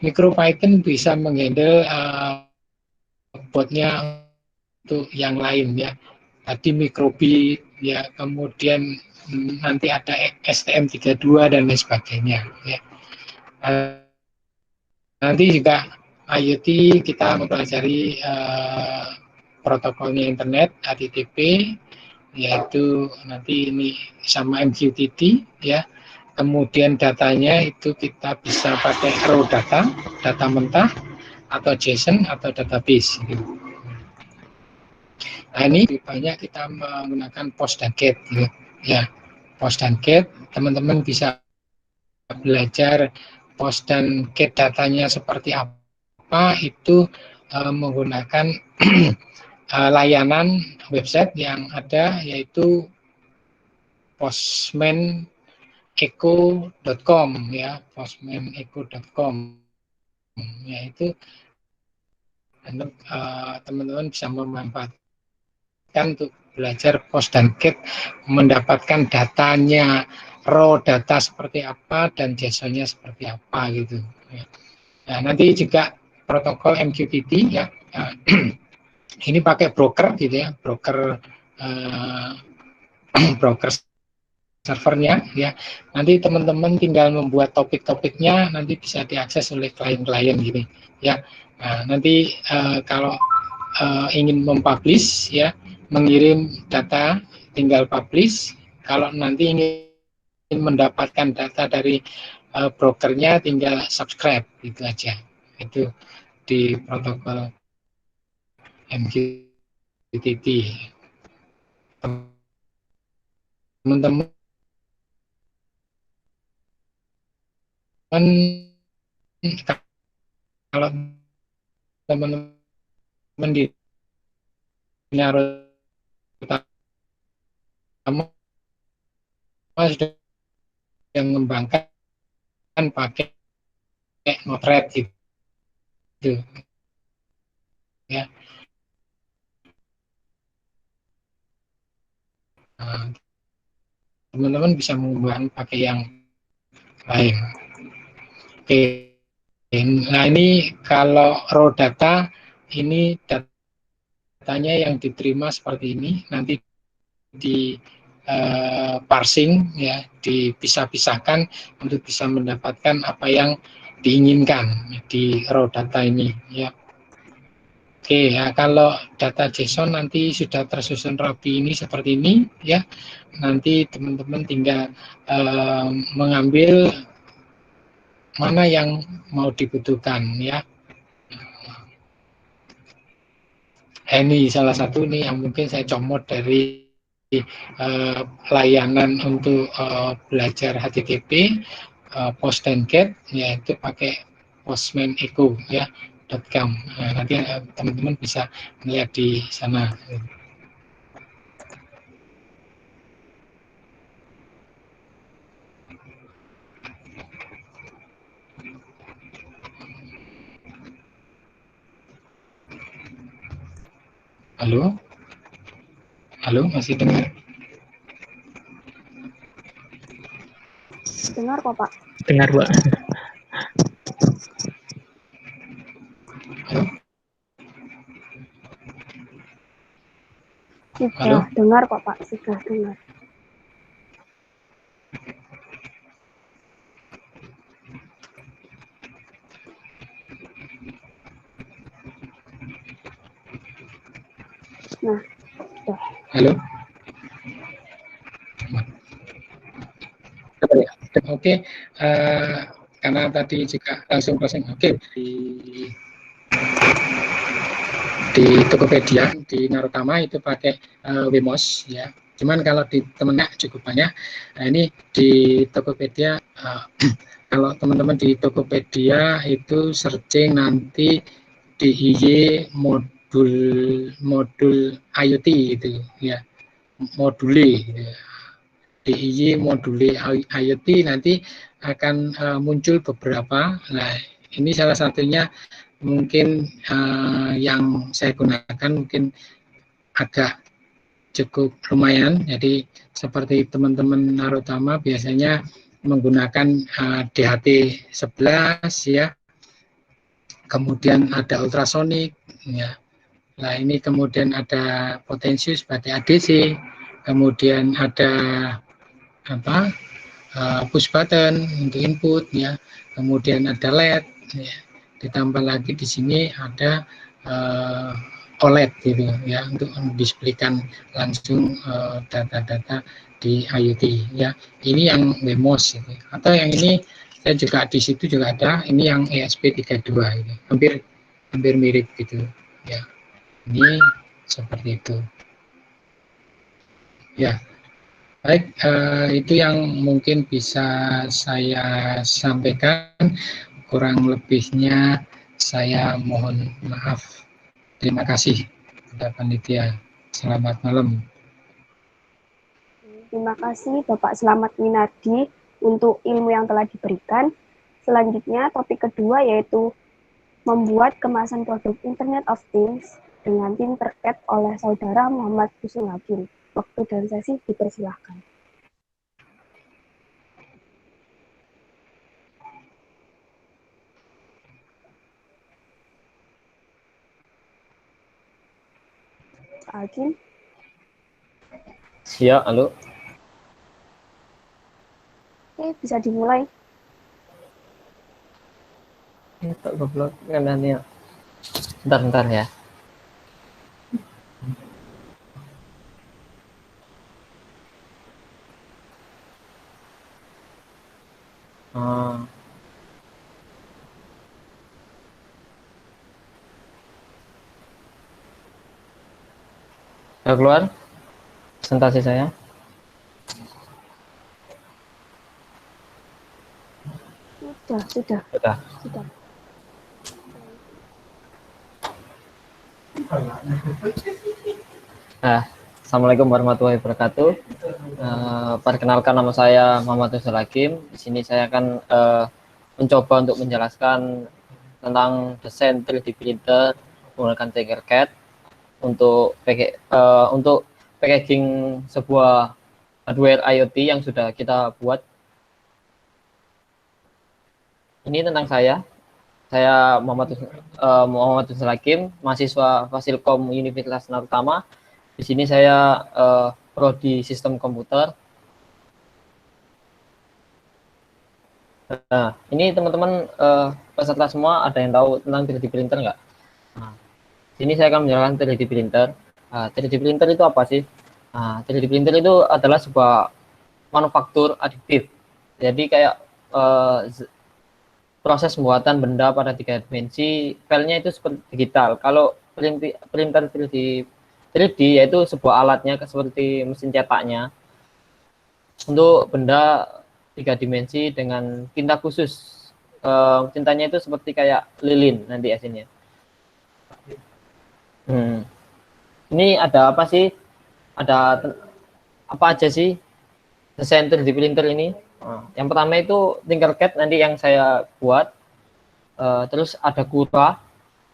MicroPython bisa menghandle buatnya untuk yang lain, ya, tadi Microbit, ya, kemudian nanti ada STM32 dan lain sebagainya, ya. Nanti juga IoT kita mempelajari protokolnya internet HTTP, yaitu nanti ini sama MQTT, ya. Kemudian datanya itu kita bisa pakai raw data, data mentah, atau JSON atau database. Gitu. Nah, ini banyak kita menggunakan post dan get, gitu. Ya, post dan get, teman-teman bisa belajar post dan get datanya seperti apa itu menggunakan layanan website yang ada, yaitu postmaneco.com, ya, postmaneco.com, yaitu teman-teman bisa memanfaatkan untuk belajar post dan get, mendapatkan datanya, raw data seperti apa dan JSON-nya seperti apa gitu. Nah, nanti juga protokol MQTT, ya, ini pakai broker gitu ya, broker broker servernya, ya. Nanti teman-teman tinggal membuat topik-topiknya, nanti bisa diakses oleh klien-klien gini, ya. Nah, nanti kalau ingin mempublish, ya, mengirim data, tinggal publish. Kalau nanti ingin mendapatkan data dari brokernya, tinggal subscribe, gitu aja. Itu di protokol MQTT. Teman-teman kalau teman-teman di utama sudah yang mengembangkan pakai Node-RED gitu, ya. Nah, teman-teman bisa mengembangkan pakai yang lain. Oke, nah ini kalau raw data, ini datanya yang diterima seperti ini, nanti di parsing, ya, dipisah-pisahkan untuk bisa mendapatkan apa yang diinginkan di raw data ini, ya. Oke, ya, kalau data JSON nanti sudah tersusun rapi ini seperti ini, ya. Nanti teman-teman tinggal mengambil mana yang mau dibutuhkan, ya. Ini salah satu nih yang mungkin saya comot dari layanan untuk belajar HTTP, post dan get, yaitu pakai Postman Eco, ya. .com. Nanti teman-teman bisa melihat di sana. Halo? Halo, masih dengar? Dengar kok, Pak. Dengar, Pak. Halo? Sudah dengar kok, Pak. Sudah dengar. Nah, sudah. Halo? Oke, karena tadi juga langsung closing. Oke, di Tokopedia, di Narutama itu pakai Wemos ya. Cuman kalau di temennya cukup banyak. Nah, ini di Tokopedia, kalau teman-teman di Tokopedia itu searching nanti DIY modul IoT gitu ya, module gitu ya. DIY module IoT nanti akan muncul beberapa. Nah, ini salah satunya mungkin yang saya gunakan mungkin agak cukup lumayan. Jadi seperti teman-teman Narutama biasanya menggunakan DHT 11 ya. Kemudian ada ultrasonik ya. Nah, ini kemudian ada potensius pada ADC, kemudian ada apa? Push button untuk input ya. Kemudian ada LED ya. Ditambah lagi di sini ada OLED gitu ya, untuk mendisplaykan langsung data-data di IoT ya. Ini yang Wemos gitu. Atau yang ini saya juga di situ juga ada, ini yang ESP32 gitu. Hampir mirip gitu ya. Ini seperti itu ya. Baik, itu yang mungkin bisa saya sampaikan. Kurang lebihnya saya mohon maaf. Terima kasih kepada panitia. Selamat malam. Terima kasih Bapak Slamet Winardi untuk ilmu yang telah diberikan. Selanjutnya topik kedua yaitu membuat kemasan produk Internet of Things dengan Tinkercad oleh saudara Muhammad Husnul Hakim. Waktu dan sesi dipersilahkan. Hakim. Siap, halo. Oke, bisa dimulai. Tak goblok kanannya. Bentar ya. Udah keluar presentasi saya. Sudah. Assalamualaikum warahmatullahi wabarakatuh. Perkenalkan, nama saya Muhammad Husnul Hakim. Di sini saya akan mencoba untuk menjelaskan tentang desain 3D printer menggunakan Tinkercad untuk packaging sebuah hardware IoT yang sudah kita buat. Ini tentang saya. Saya Muhammad Husnul Hakim, mahasiswa Fasilkom Universitas Narutama. Di sini saya prodi sistem komputer. Nah, ini teman-teman peserta semua ada yang tahu tentang 3D printer nggak? Nah, sini saya akan menjelaskan 3D printer. 3D printer itu apa sih? 3D printer itu adalah sebuah manufaktur aditif. Jadi kayak proses pembuatan benda pada 3 dimensi, filenya itu seperti digital. Kalau printer 3D yaitu sebuah alatnya seperti mesin cetaknya untuk benda 3 dimensi dengan tinta khusus. Tintanya itu seperti kayak lilin nanti hasilnya. Ini ada apa sih? Ada apa aja sih desain 3D printer ini? Yang pertama itu Tinkercad nanti yang saya buat. Terus ada Cura,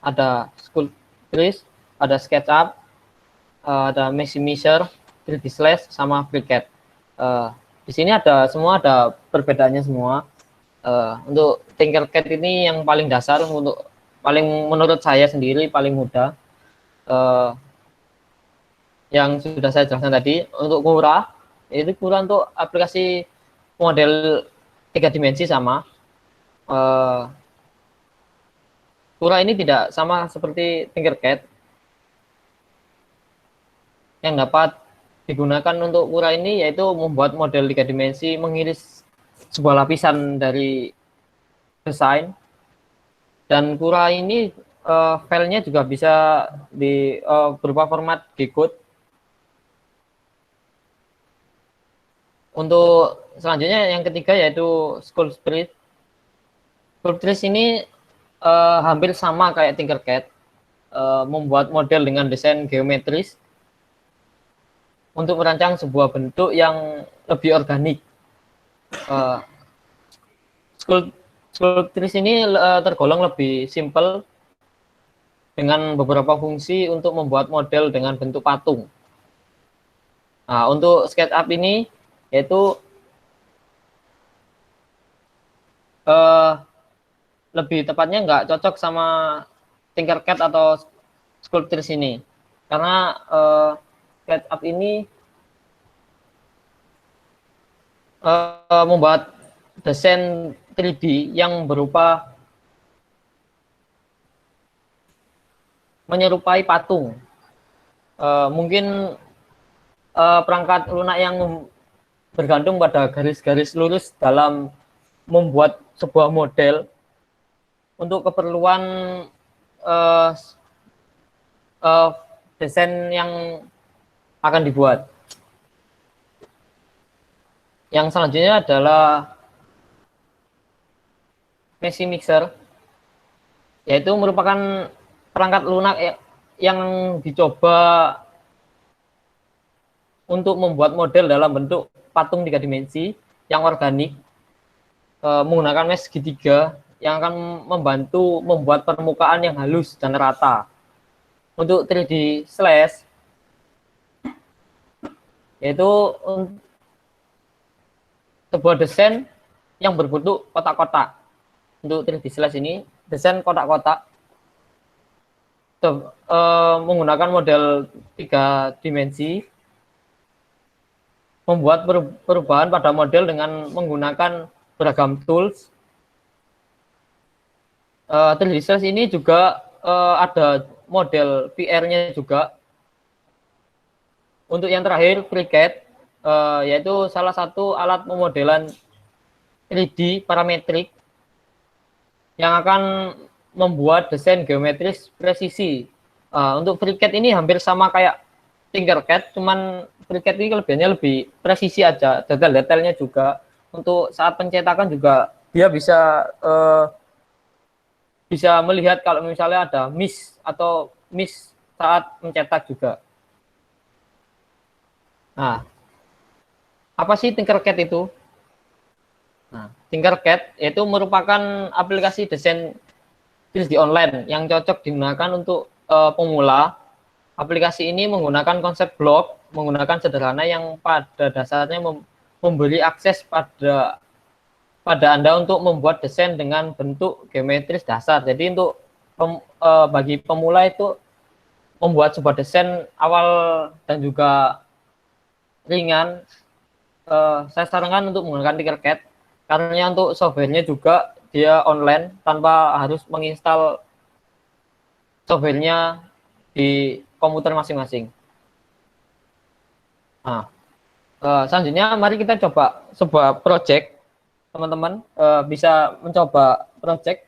ada Sculptris, ada SketchUp, ada Maximisher, 3D Slash, sama FreeCAD. Di sini ada semua, ada perbedaannya semua. Untuk Tinkercad ini yang paling dasar, untuk paling menurut saya sendiri paling mudah. Yang sudah saya jelaskan tadi. Untuk Cura, itu Cura untuk aplikasi model 3 dimensi sama. Cura ini tidak sama seperti Tinkercad. Yang dapat digunakan untuk Cura ini yaitu membuat model 3 dimensi, mengiris sebuah lapisan dari desain. Dan Cura ini filenya juga bisa berupa format G-code. Untuk selanjutnya yang ketiga yaitu Sculptris. Sculptris ini hampir sama kayak Tinkercad, membuat model dengan desain geometris untuk merancang sebuah bentuk yang lebih organik. Sculptris ini tergolong lebih simpel dengan beberapa fungsi untuk membuat model dengan bentuk patung. Nah, untuk SketchUp ini yaitu lebih tepatnya nggak cocok sama Tinkercad atau Sculptris ini, karena SketchUp ini membuat desain 3D yang berupa menyerupai patung. Mungkin perangkat lunak yang bergantung pada garis-garis lurus dalam membuat sebuah model untuk keperluan desain yang akan dibuat. Yang selanjutnya adalah Maximixer, yaitu merupakan perangkat lunak yang dicoba untuk membuat model dalam bentuk patung 3 dimensi yang organik, menggunakan mesh segitiga yang akan membantu membuat permukaan yang halus dan rata. Untuk 3D Slash, yaitu sebuah desain yang berbentuk kotak-kotak. Untuk 3D Slash ini, desain kotak-kotak menggunakan model 3 dimensi, membuat perubahan pada model dengan menggunakan beragam tools. 3D Slash ini juga ada model VR-nya juga. Untuk yang terakhir, FreeCAD, yaitu salah satu alat pemodelan 3D parametrik yang akan membuat desain geometris presisi. Untuk FreeCAD ini hampir sama kayak Tinkercad, cuman FreeCAD ini kelebihannya lebih presisi aja, detail-detailnya juga. Untuk saat pencetakan juga dia bisa melihat kalau misalnya ada miss saat mencetak juga. Nah, apa sih Tinkercad itu? Nah, Tinkercad itu merupakan aplikasi desain 3D online yang cocok digunakan untuk pemula. Aplikasi ini menggunakan konsep blok, menggunakan sederhana yang pada dasarnya memberi akses pada Anda untuk membuat desain dengan bentuk geometris dasar. Jadi untuk bagi pemula itu membuat sebuah desain awal dan juga ringan, saya sarankan untuk menggunakan Tinkercad, karena untuk softwarenya juga dia online tanpa harus menginstal softwarenya di komputer masing-masing. Nah, selanjutnya mari kita coba sebuah project. Teman-teman bisa mencoba project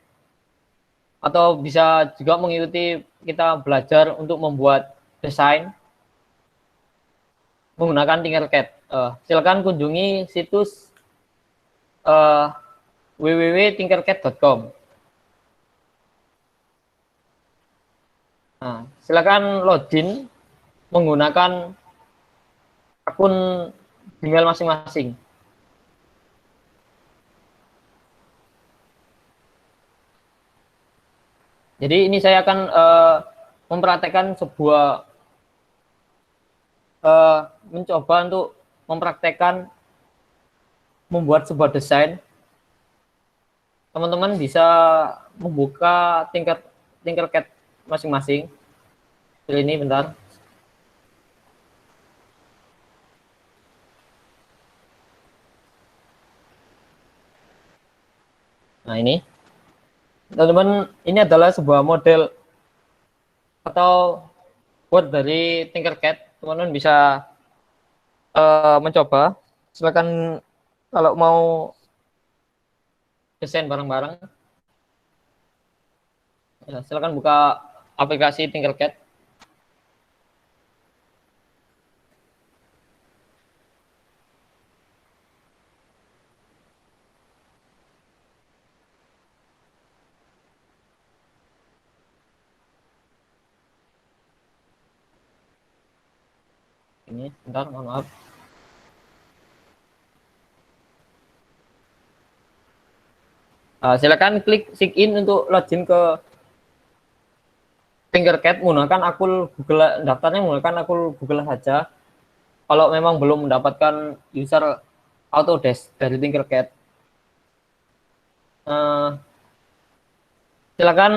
atau bisa juga mengikuti kita belajar untuk membuat desain menggunakan Tinkercad. Silakan kunjungi situs www.tinkercad.com. Nah, silakan login menggunakan akun Gmail masing-masing. Jadi ini saya akan mempraktekkan sebuah mencoba untuk mempraktekkan membuat sebuah desain. Teman-teman bisa membuka Tinkercad masing-masing. Ini bentar. Nah, ini. Teman-teman, ini adalah sebuah model atau Word dari Tinkercad. Teman-teman bisa mencoba. Silakan kalau mau desain bareng-bareng. Ya, silakan buka aplikasi Tinkercad. Ini, bentar, mohon maaf. Silakan klik sign in untuk login ke Tinkercad menggunakan akun Google, daftarnya menggunakan akun Google saja. Kalau memang belum mendapatkan user Autodesk dari Tinkercad, silakan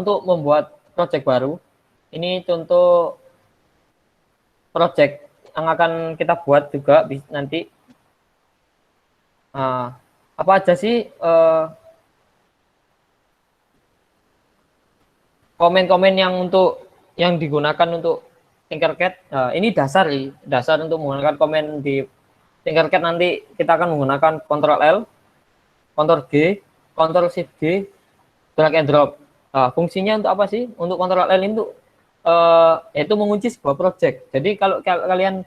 untuk membuat project baru. Ini contoh project yang akan kita buat juga nanti. Apa aja sih komen-komen yang digunakan untuk Tinkercad? Ini dasar untuk menggunakan komen di Tinkercad. Nanti kita akan menggunakan Ctrl L, Ctrl G, Ctrl Shift G, drag and drop. Fungsinya untuk apa sih? Untuk Ctrl L itu yaitu mengunci sebuah project. Jadi kalau kalian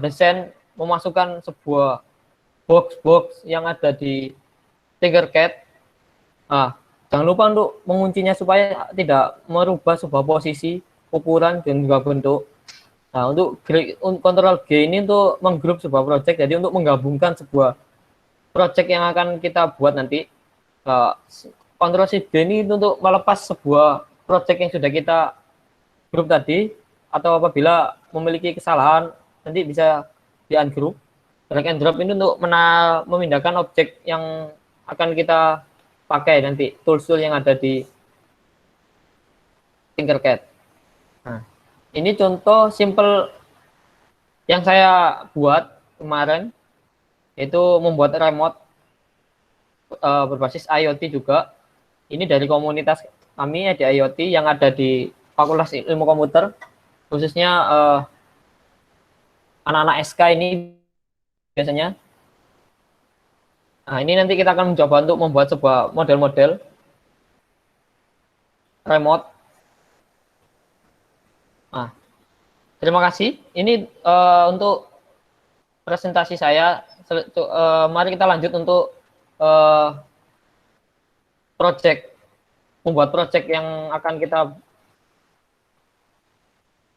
desain memasukkan sebuah box yang ada di Tinkercad, jangan lupa untuk menguncinya supaya tidak merubah sebuah posisi, ukuran, dan juga bentuk. Nah, untuk Ctrl G ini untuk menggroup sebuah project, jadi untuk menggabungkan sebuah project yang akan kita buat nanti. Ctrl Shift G ini untuk melepas sebuah project yang sudah kita grup tadi, atau apabila memiliki kesalahan nanti bisa di ungroup. Drag and drop ini untuk memindahkan objek yang akan kita pakai nanti, tools yang ada di Tinkercad. Nah, ini contoh simple yang saya buat kemarin, yaitu membuat remote berbasis IoT juga. Ini dari komunitas kami di IoT yang ada di Fakultas Ilmu Komputer, khususnya anak-anak SK ini biasanya. Nah, ini nanti kita akan mencoba untuk membuat sebuah model-model remote. Terima kasih. Ini untuk presentasi saya. Mari kita lanjut untuk membuat project yang akan kita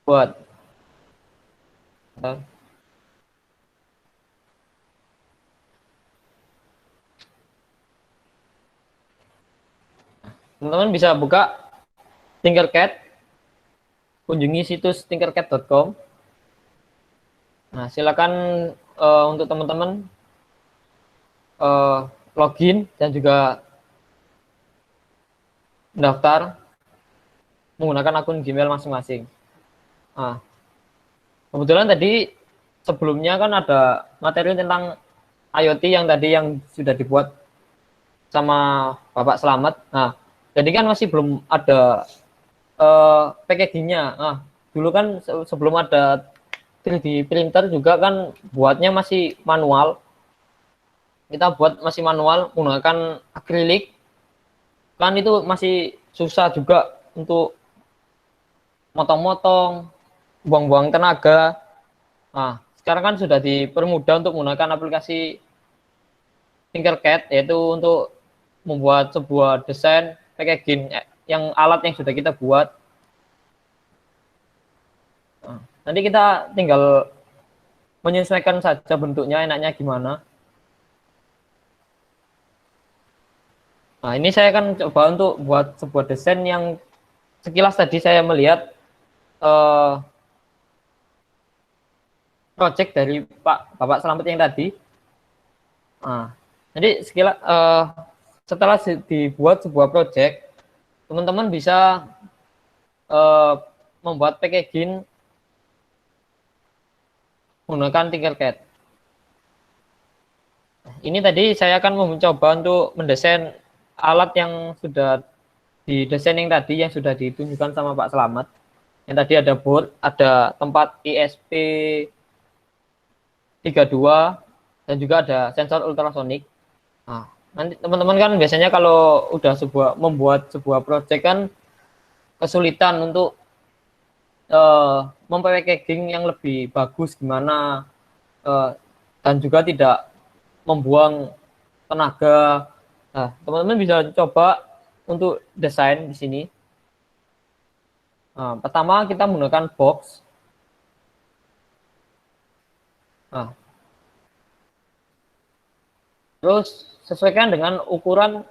buat. Teman-teman bisa buka Tinkercad, kunjungi situs tinkercad.com. Nah, silakan untuk teman-teman login dan juga mendaftar menggunakan akun Gmail masing-masing. Nah, kebetulan tadi sebelumnya kan ada materi tentang IoT yang sudah dibuat sama Bapak Slamet. Nah, jadi kan masih belum ada packaging-nya. Nah, dulu kan sebelum ada 3D printer juga kan buatnya masih manual. Kita buat masih manual menggunakan akrilik. Kan itu masih susah juga untuk motong-motong, buang-buang tenaga. Nah, sekarang kan sudah dipermudah untuk menggunakan aplikasi Tinkercad, yaitu untuk membuat sebuah desain packaging yang alat yang sudah kita buat. Nanti kita tinggal menyesuaikan saja bentuknya enaknya gimana. Nah, ini saya akan coba untuk buat sebuah desain yang sekilas tadi saya melihat project dari Bapak Slamet yang tadi. Nah, jadi sekilas setelah dibuat sebuah project, teman-teman bisa membuat packaging menggunakan Tinkercad. Ini tadi saya akan mencoba untuk mendesain alat yang sudah didesain yang tadi yang sudah ditunjukkan sama Pak Slamet. Yang tadi ada board, ada tempat ISP 32 dan juga ada sensor ultrasonik. Nah, nanti teman-teman kan biasanya kalau udah membuat sebuah project kan kesulitan untuk packaging yang lebih bagus gimana dan juga tidak membuang tenaga. Nah, teman-teman bisa coba untuk desain di sini. Nah, pertama kita menggunakan box. Nah, terus sesuaikan dengan ukuran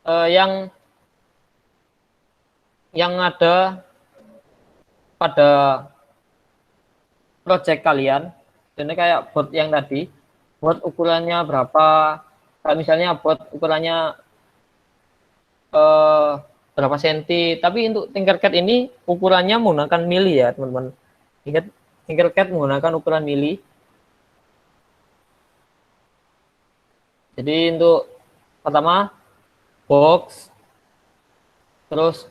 yang ada pada project kalian. Jadi kayak board yang tadi, board ukurannya berapa? Kalau misalnya board ukurannya berapa senti, tapi untuk Tinkercad ini ukurannya menggunakan mili ya teman-teman. Ingat, Tinkercad menggunakan ukuran mili. Jadi untuk pertama box, terus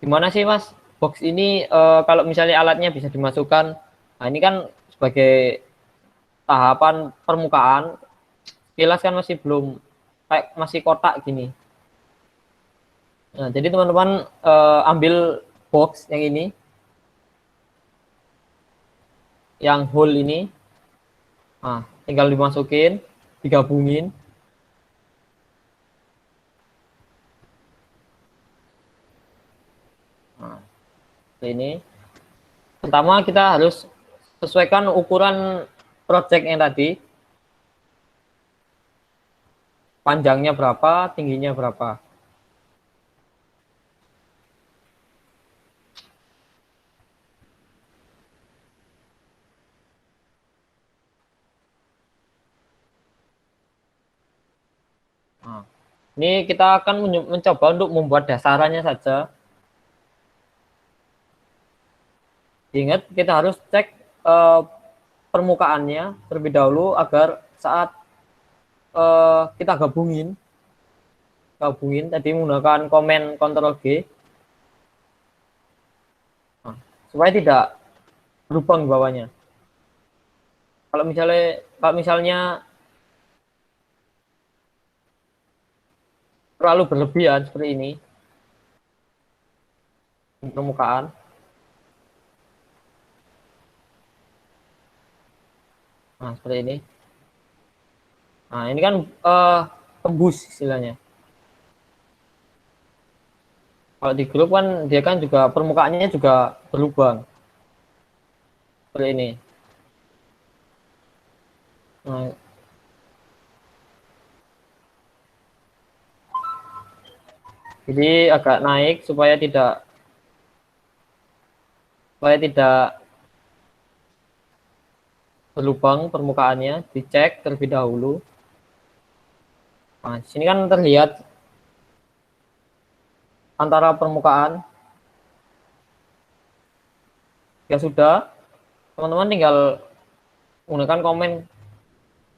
gimana sih Mas? Box ini kalau misalnya alatnya bisa dimasukkan, nah ini kan sebagai tahapan permukaan, sekilas kan masih belum kayak masih kotak gini. Nah, jadi teman-teman ambil box yang ini, yang hole ini, nah tinggal dimasukin, digabungin. Nah, ini pertama kita harus sesuaikan ukuran project yang tadi, panjangnya berapa, tingginya berapa. Nah, ini kita akan mencoba untuk membuat dasarannya saja. Ingat, kita harus cek permukaannya terlebih dahulu agar saat kita gabungin tadi menggunakan komen Ctrl G, nah, supaya tidak berlubang di bawahnya. Kalau misalnya terlalu berlebihan seperti ini permukaan, nah seperti ini. Nah ini kan tembus istilahnya. Kalau di grup kan dia kan juga permukaannya juga berlubang seperti ini. Nah, jadi agak naik supaya tidak berlubang permukaannya, dicek terlebih dahulu. Nah, sini kan terlihat antara permukaan. Ya sudah, teman-teman tinggal menggunakan komen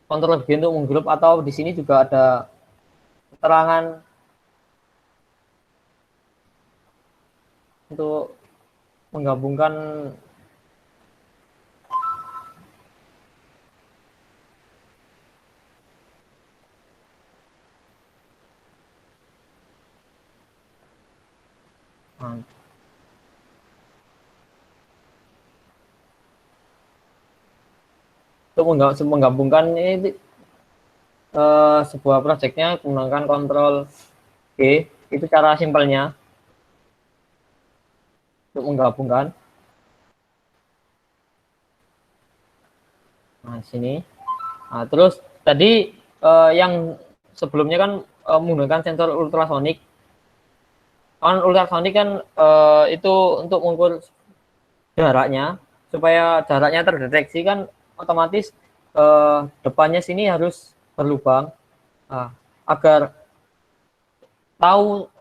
Ctrl G untuk menggrup, atau di sini juga ada keterangan untuk menggabungkan untuk menggabungkan ini sebuah proyeknya menggunakan Ctrl G, itu cara simpelnya untuk menggabungkan. Nah, sini. Nah, terus tadi yang sebelumnya kan menggunakan sensor ultrasonik. Kan ultrasonik kan itu untuk mengukur jaraknya, supaya jaraknya terdeteksi kan otomatis depannya sini harus berlubang, agar tahu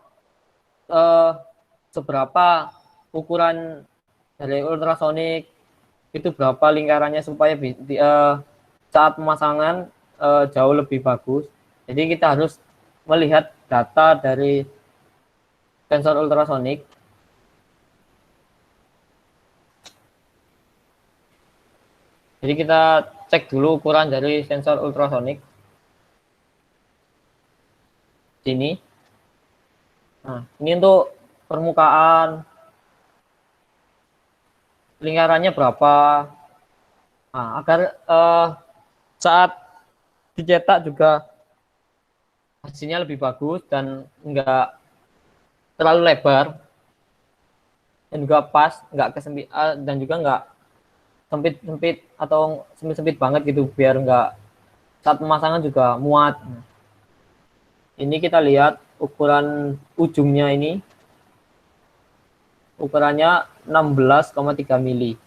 seberapa ukuran dari ultrasonik, itu berapa lingkarannya, supaya saat pemasangan jauh lebih bagus. Jadi kita harus melihat data dari sensor ultrasonik. Jadi kita cek dulu ukuran dari sensor ultrasonik. Sini. Nah, ini untuk permukaan, lingkarannya berapa. Nah, agar saat dicetak juga hasilnya lebih bagus dan enggak terlalu lebar, dan juga pas, enggak kesempit, dan juga enggak sempit-sempit atau sempit-sempit banget gitu, biar enggak saat pemasangan juga muat. Ini kita lihat ukuran ujungnya ini, ukurannya 16,3 mili.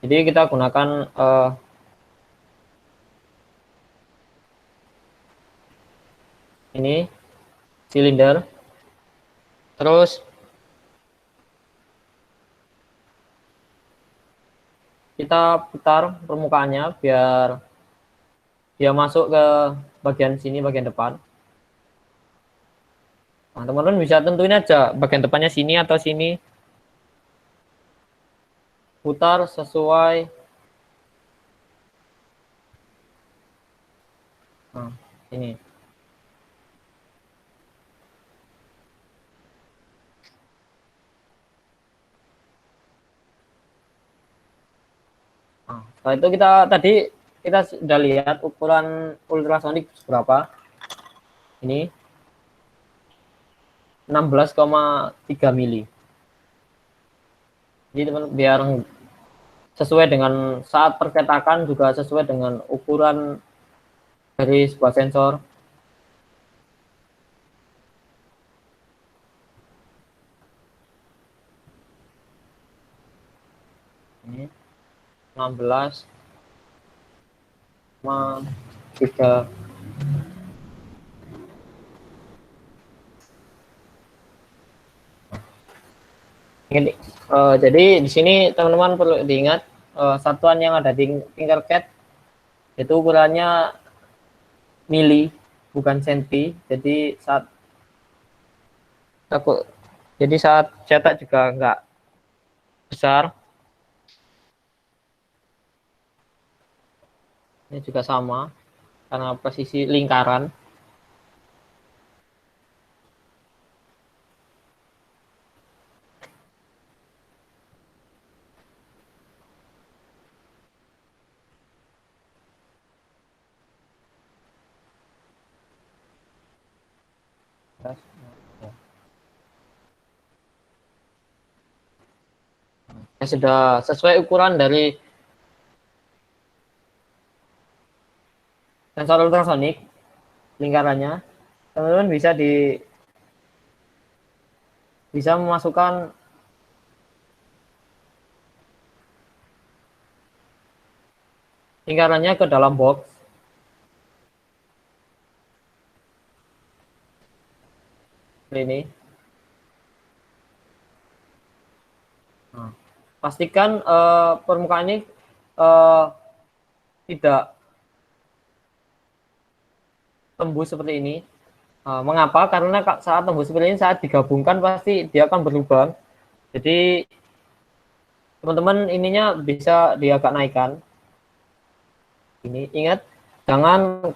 Jadi kita gunakan ini silinder, terus kita putar permukaannya biar dia masuk ke bagian sini, bagian depan. Nah, teman-teman bisa tentuin aja bagian depannya sini atau sini. Putar sesuai. Nah, ini. Nah, setelah itu kita sudah lihat ukuran ultrasonik berapa. Ini 16,3 mili. Jadi teman, biar sesuai dengan saat percetakan juga sesuai dengan ukuran dari sebuah sensor. Ini 16,3. Jadi di sini teman-teman perlu diingat satuan yang ada di Tinkercad itu ukurannya mili, bukan senti. Jadi saat cetak juga enggak besar. Ini juga sama karena posisi lingkaran. Ya, sudah sesuai ukuran dari sensor ultrasonik lingkarannya, teman-teman bisa memasukkan lingkarannya ke dalam box. Ini. Nah, pastikan permukaan ini tidak tembus seperti ini. Mengapa? Karena saat tembus seperti ini, saat digabungkan pasti dia akan berlubang. Jadi teman-teman ininya bisa agak naikkan. Ini ingat, jangan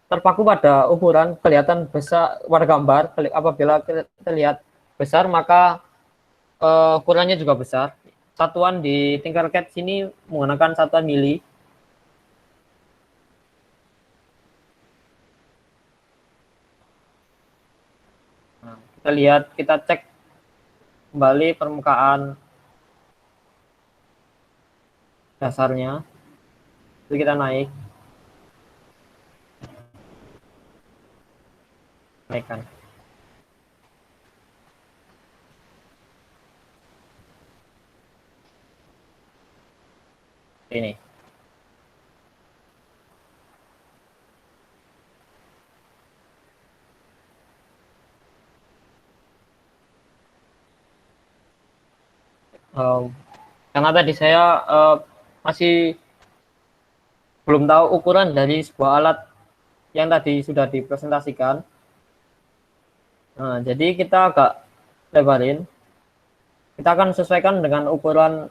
terpaku pada ukuran, kelihatan besar pada gambar. Apabila terlihat besar, maka ukurannya juga besar. Satuan di Tinkercad sini menggunakan satuan mili. Nah, kita lihat, kita cek kembali permukaan dasarnya. Jadi kita naikkan. Ini. Karena tadi saya masih belum tahu ukuran dari sebuah alat yang tadi sudah dipresentasikan. Nah, jadi kita agak lebarin. Kita akan sesuaikan dengan ukuran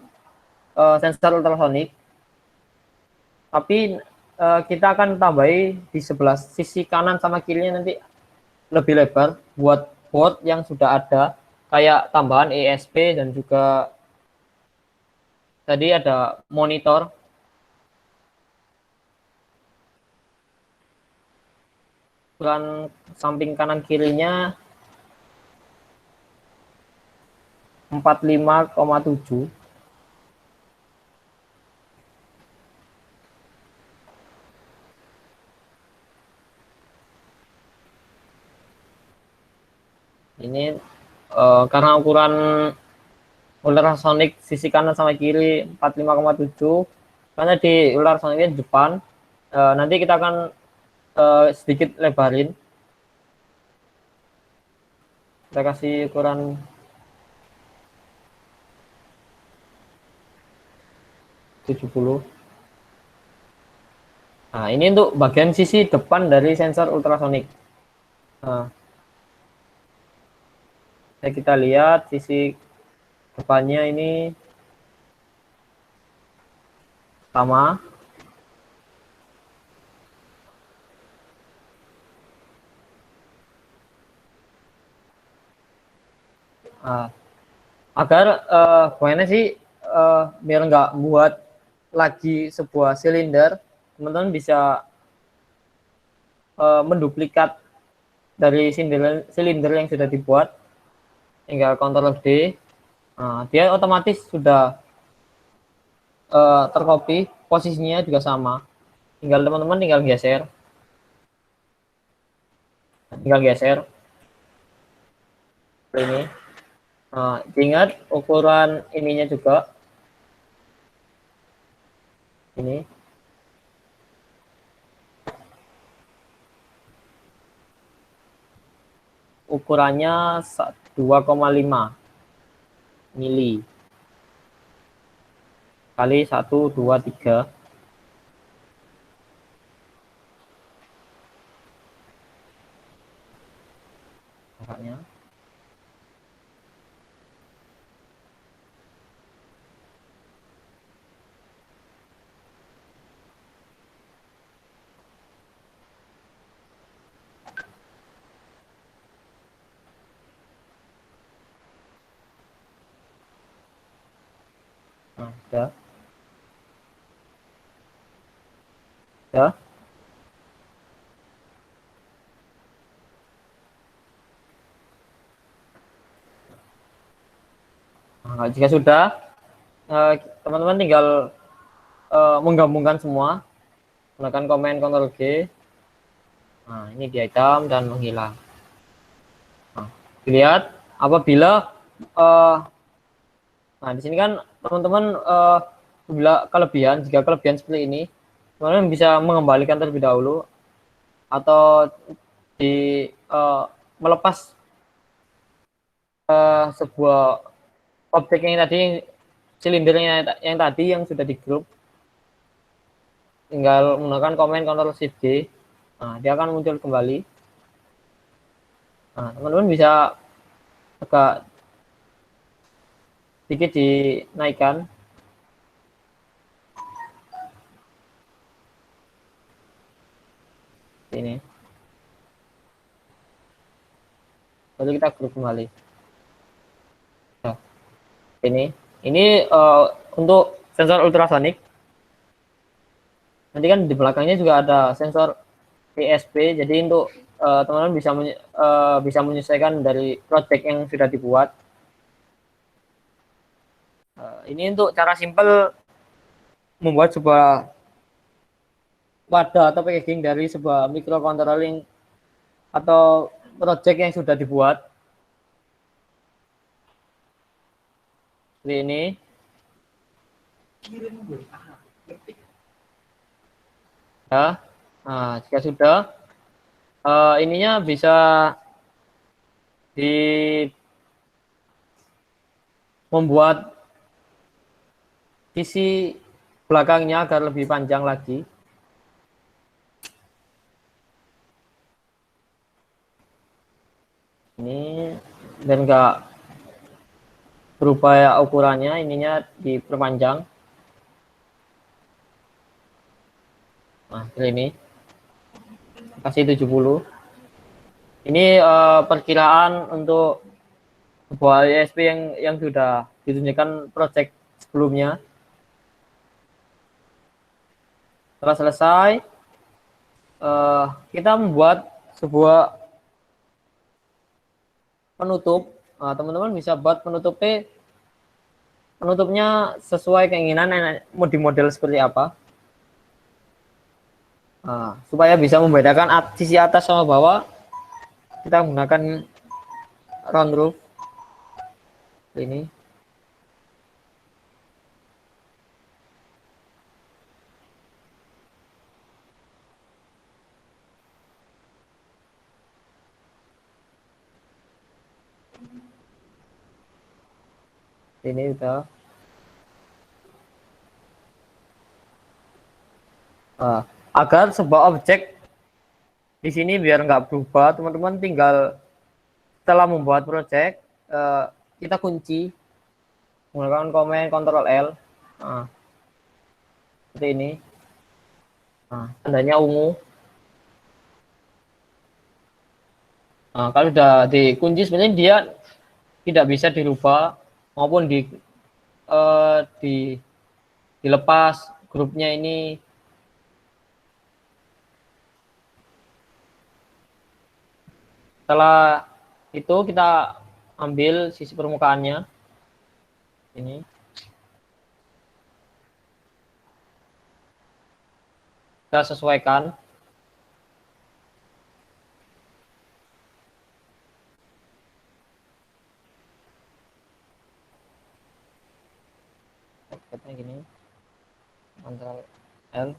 sensor ultrasonik. Tapi kita akan tambahi di sebelah sisi kanan sama kirinya nanti lebih lebar buat board yang sudah ada, kayak tambahan ESP dan juga tadi ada monitor. Ukuran samping kanan kirinya 45,7. Ini karena ukuran ultrasonik sisi kanan sama kiri 45,7, karena di ultrasoniknya di depan. Nanti kita akan sedikit lebarin. Kita kasih ukuran 70. Nah, ini untuk bagian sisi depan dari sensor ultrasonik. Nah, kita lihat sisi depannya ini sama. Agar bagaimana sih biar nggak buat lagi sebuah silinder, teman-teman bisa menduplikat dari silinder yang sudah dibuat. Tinggal Ctrl D, dia otomatis sudah tercopy, posisinya juga sama. Tinggal teman-teman tinggal geser ini. Ingat ukuran ininya juga ini. Ukurannya 2,5 mili kali 1, 2, 3. Jaraknya. Sudah. Jika sudah, teman-teman tinggal menggabungkan semua, gunakan Command Ctrl G. Ini dia hitam dan menghilang. Dilihat apabila di sini kan teman-teman jika kelebihan seperti ini, teman-teman bisa mengembalikan terlebih dahulu atau melepas sebuah objek yang tadi, silindernya yang tadi yang sudah di grup. Tinggal menggunakan Command Ctrl Shift G. Dia akan muncul kembali. Teman-teman bisa agak sedikit dinaikkan. Ini. Lalu kita grup kembali. Ini untuk sensor ultrasonik. Nanti kan di belakangnya juga ada sensor ESP. Jadi untuk teman-teman bisa menyesuaikan dari project yang sudah dibuat. Ini untuk cara simpel membuat sebuah wadah atau packaging dari sebuah microcontrolling atau project yang sudah dibuat. Seperti ini. Ya. Nah, jika sudah, ininya bisa membuat sisi belakangnya agar lebih panjang lagi. Ini dan enggak berubah ya ukurannya, ininya diperpanjang. Nah, ini kasih 70. Ini perkiraan untuk sebuah ISP yang sudah ditunjukkan project sebelumnya. Setelah selesai, kita membuat sebuah penutup. Teman-teman bisa buat penutupnya sesuai keinginan di model seperti apa. Supaya bisa membedakan sisi atas sama bawah, kita menggunakan round roof ini. Ini udah. Agar sebuah objek di sini biar nggak berubah, teman-teman tinggal setelah membuat project, kita kunci menggunakan komen Ctrl L. Seperti ini. Tandanya ungu. Kalau sudah dikunci sebenarnya dia tidak bisa dirubah maupun dilepas grupnya ini. Setelah itu kita ambil sisi permukaannya ini. Kita sesuaikan. Katanya gini. Ctrl L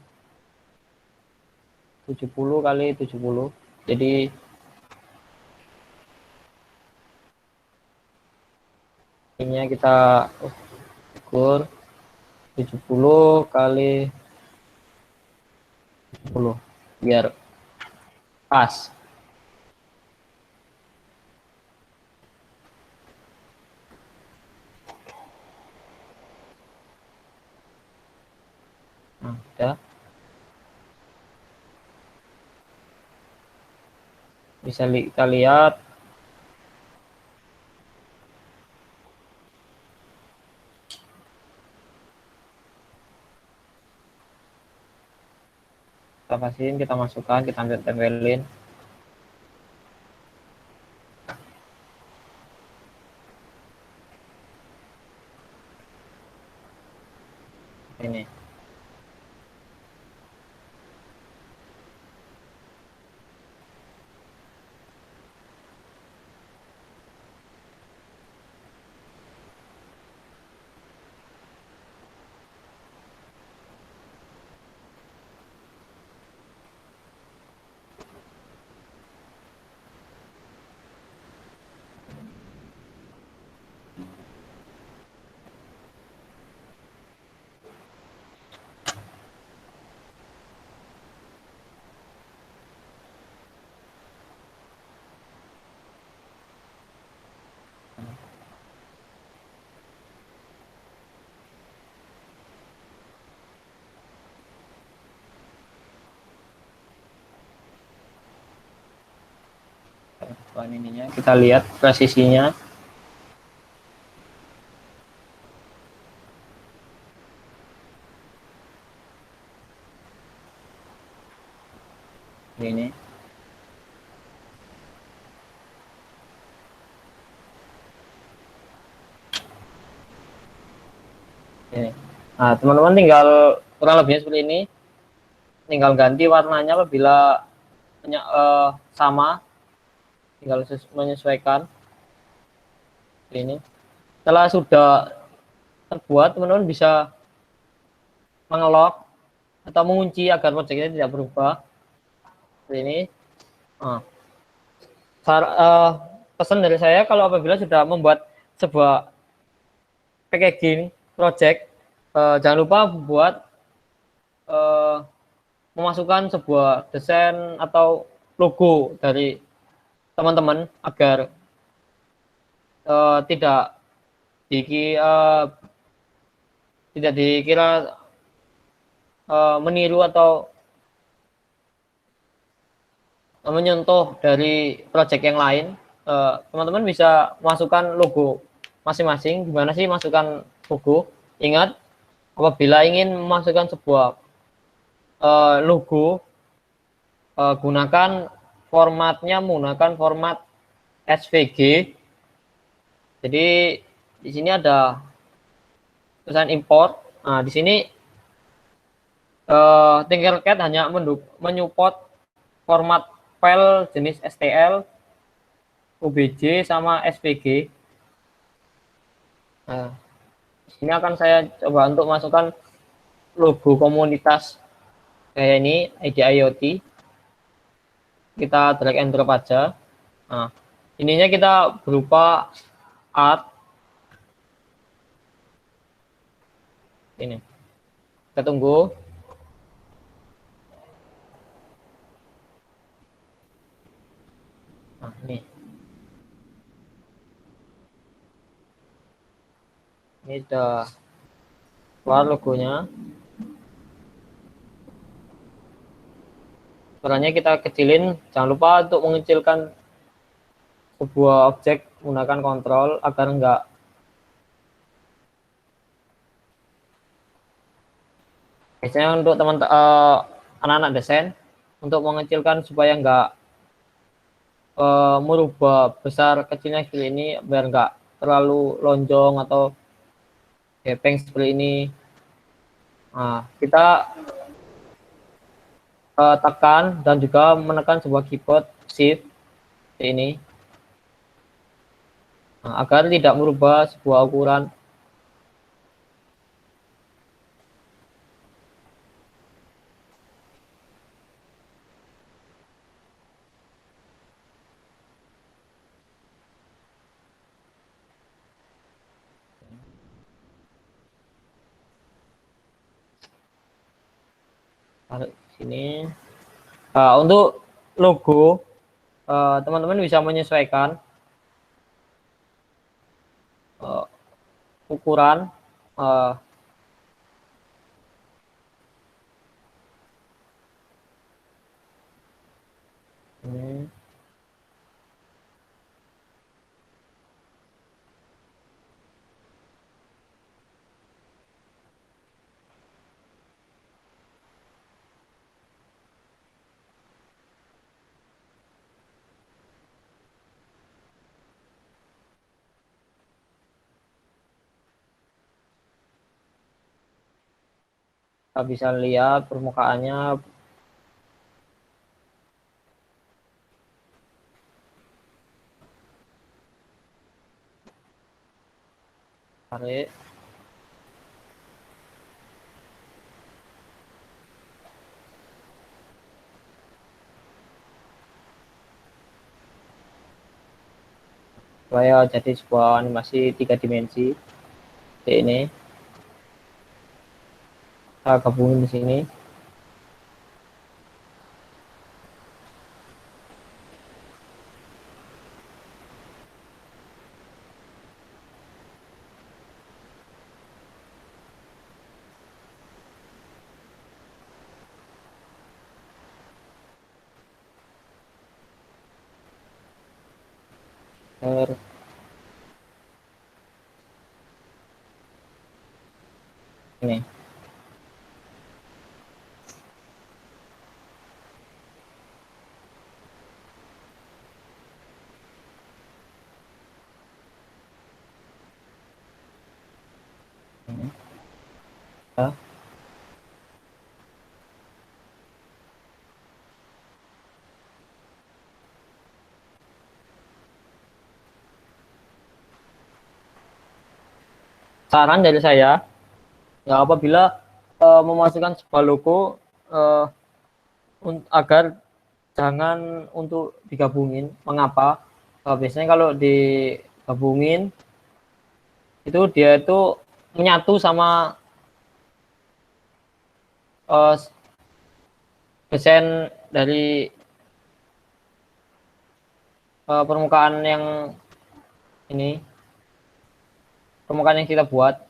70 kali 70. Jadi ininya kita ukur 70 kali 10 biar pas. Udah. Bisa kita lihat kita pasihin, kita masukkan, kita ambil tempelin. Ini. Ininya kita lihat presisinya. Ini Ini. Nah, teman-teman tinggal kurang lebihnya seperti ini. Tinggal ganti warnanya apabila sama, tinggal menyesuaikan ini. Setelah sudah terbuat, teman-teman bisa mengelok atau mengunci agar projectnya tidak berubah seperti ini. Nah, pesan dari saya, kalau apabila sudah membuat sebuah packaging project, jangan lupa buat memasukkan sebuah desain atau logo dari teman-teman agar tidak tidak dikira meniru atau menyentuh dari project yang lain. Teman-teman bisa masukkan logo masing-masing. Gimana sih masukkan logo? Ingat, apabila ingin memasukkan sebuah logo, gunakan formatnya menggunakan format SVG. Jadi di sini ada tulisan import. Nah, di sini Tinkercad hanya menyupport format file jenis STL, OBJ, sama SVG. Nah, ini akan saya coba untuk masukkan logo komunitas kayak ini, ID IoT. Kita drag and drop aja. Nah, ininya kita berupa art. Ini. Kita tunggu. Nah, ini. Ini sudah keluar logonya. Caranya kita kecilin. Jangan lupa untuk mengecilkan sebuah objek menggunakan kontrol agar enggak biasanya untuk teman anak-anak desain, untuk mengecilkan supaya enggak merubah besar kecilnya seperti ini biar enggak terlalu lonjong atau gepeng seperti ini. Nah, kita tekan dan juga menekan sebuah keyboard shift seperti ini. Nah, agar tidak merubah sebuah ukuran. Tarik sini. Untuk logo, teman-teman bisa menyesuaikan ukuran. Ini. Kita bisa lihat permukaannya. Tarik. Supaya jadi sebuah animasi 3 dimensi seperti ini. Kita gabungin di sini. Ini. Saran dari saya, ya apabila memasukkan sebuah logo agar jangan untuk digabungin. Mengapa? Biasanya kalau digabungin itu dia itu menyatu sama desain dari permukaan yang ini, permukaan yang kita buat.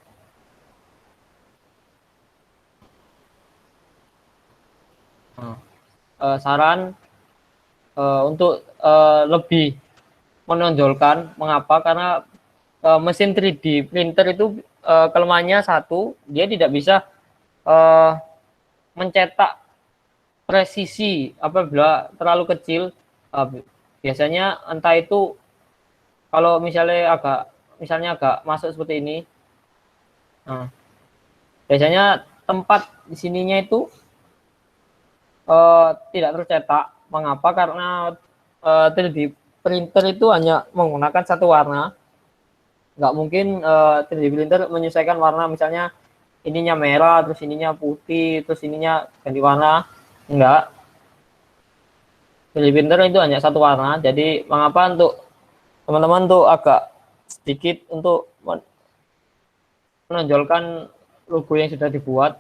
Saran untuk lebih menonjolkan. Mengapa? Karena mesin 3D printer itu kelemahannya satu, dia tidak bisa mencetak presisi apabila terlalu kecil. Biasanya entah itu kalau misalnya agak masuk seperti ini, biasanya tempat di sininya itu tidak tercetak. Mengapa? Karena 3D printer itu hanya menggunakan satu warna. Nggak mungkin 3D printer menyesuaikan warna, misalnya ininya merah, terus ininya putih, terus ininya ganti warna. Enggak. 3D printer itu hanya satu warna. Jadi mengapa untuk teman-teman tuh agak sedikit untuk menonjolkan logo yang sudah dibuat,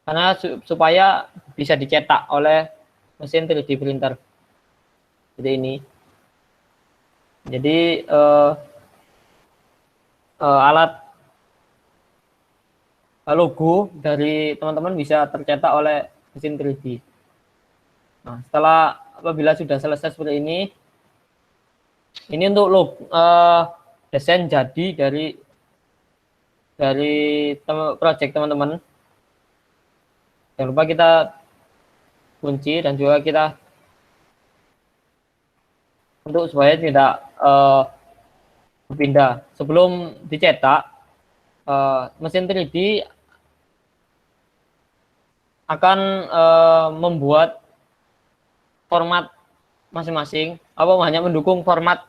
karena supaya bisa dicetak oleh mesin 3D printer seperti ini. Jadi alat logo dari teman-teman bisa tercetak oleh mesin 3D. Nah, setelah apabila sudah selesai seperti ini untuk logo desain jadi dari project teman-teman. Jangan lupa kita kunci dan juga kita untuk supaya tidak berpindah. Sebelum dicetak, mesin 3D akan membuat format masing-masing, hanya mendukung format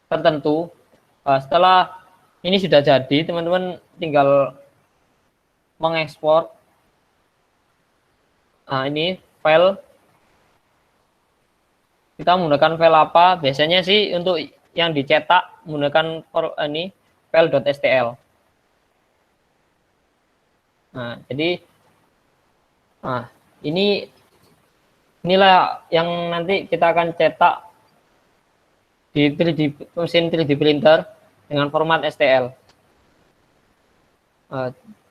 tertentu. Setelah ini sudah jadi, teman-teman tinggal mengekspor. Nah, ini file. Kita menggunakan file apa? Biasanya sih untuk yang dicetak menggunakan ini file.stl. Nah, jadi inilah yang nanti kita akan cetak di mesin 3D printer dengan format STL.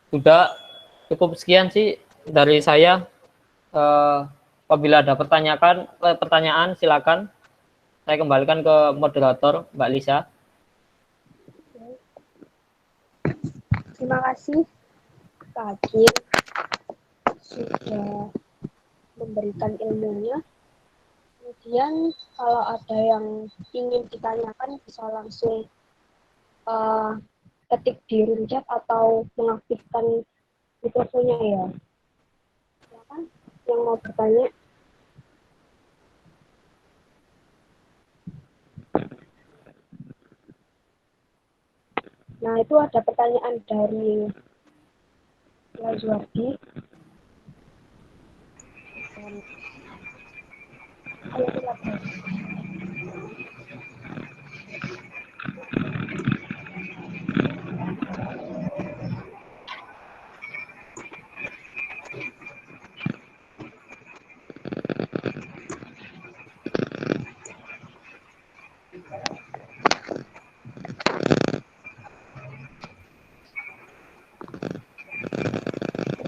Sudah cukup sekian sih dari saya. Apabila ada pertanyaan silakan saya kembalikan ke moderator Mbak Lisa. Terima kasih Kak Hakim sudah memberikan ilmunya. Kemudian kalau ada yang ingin ditanyakan bisa langsung ketik di room chat atau mengaktifkan mikrofonnya ya. Silakan yang mau bertanya. Nah, itu ada pertanyaan dari Lazuardi. Ayo silakan.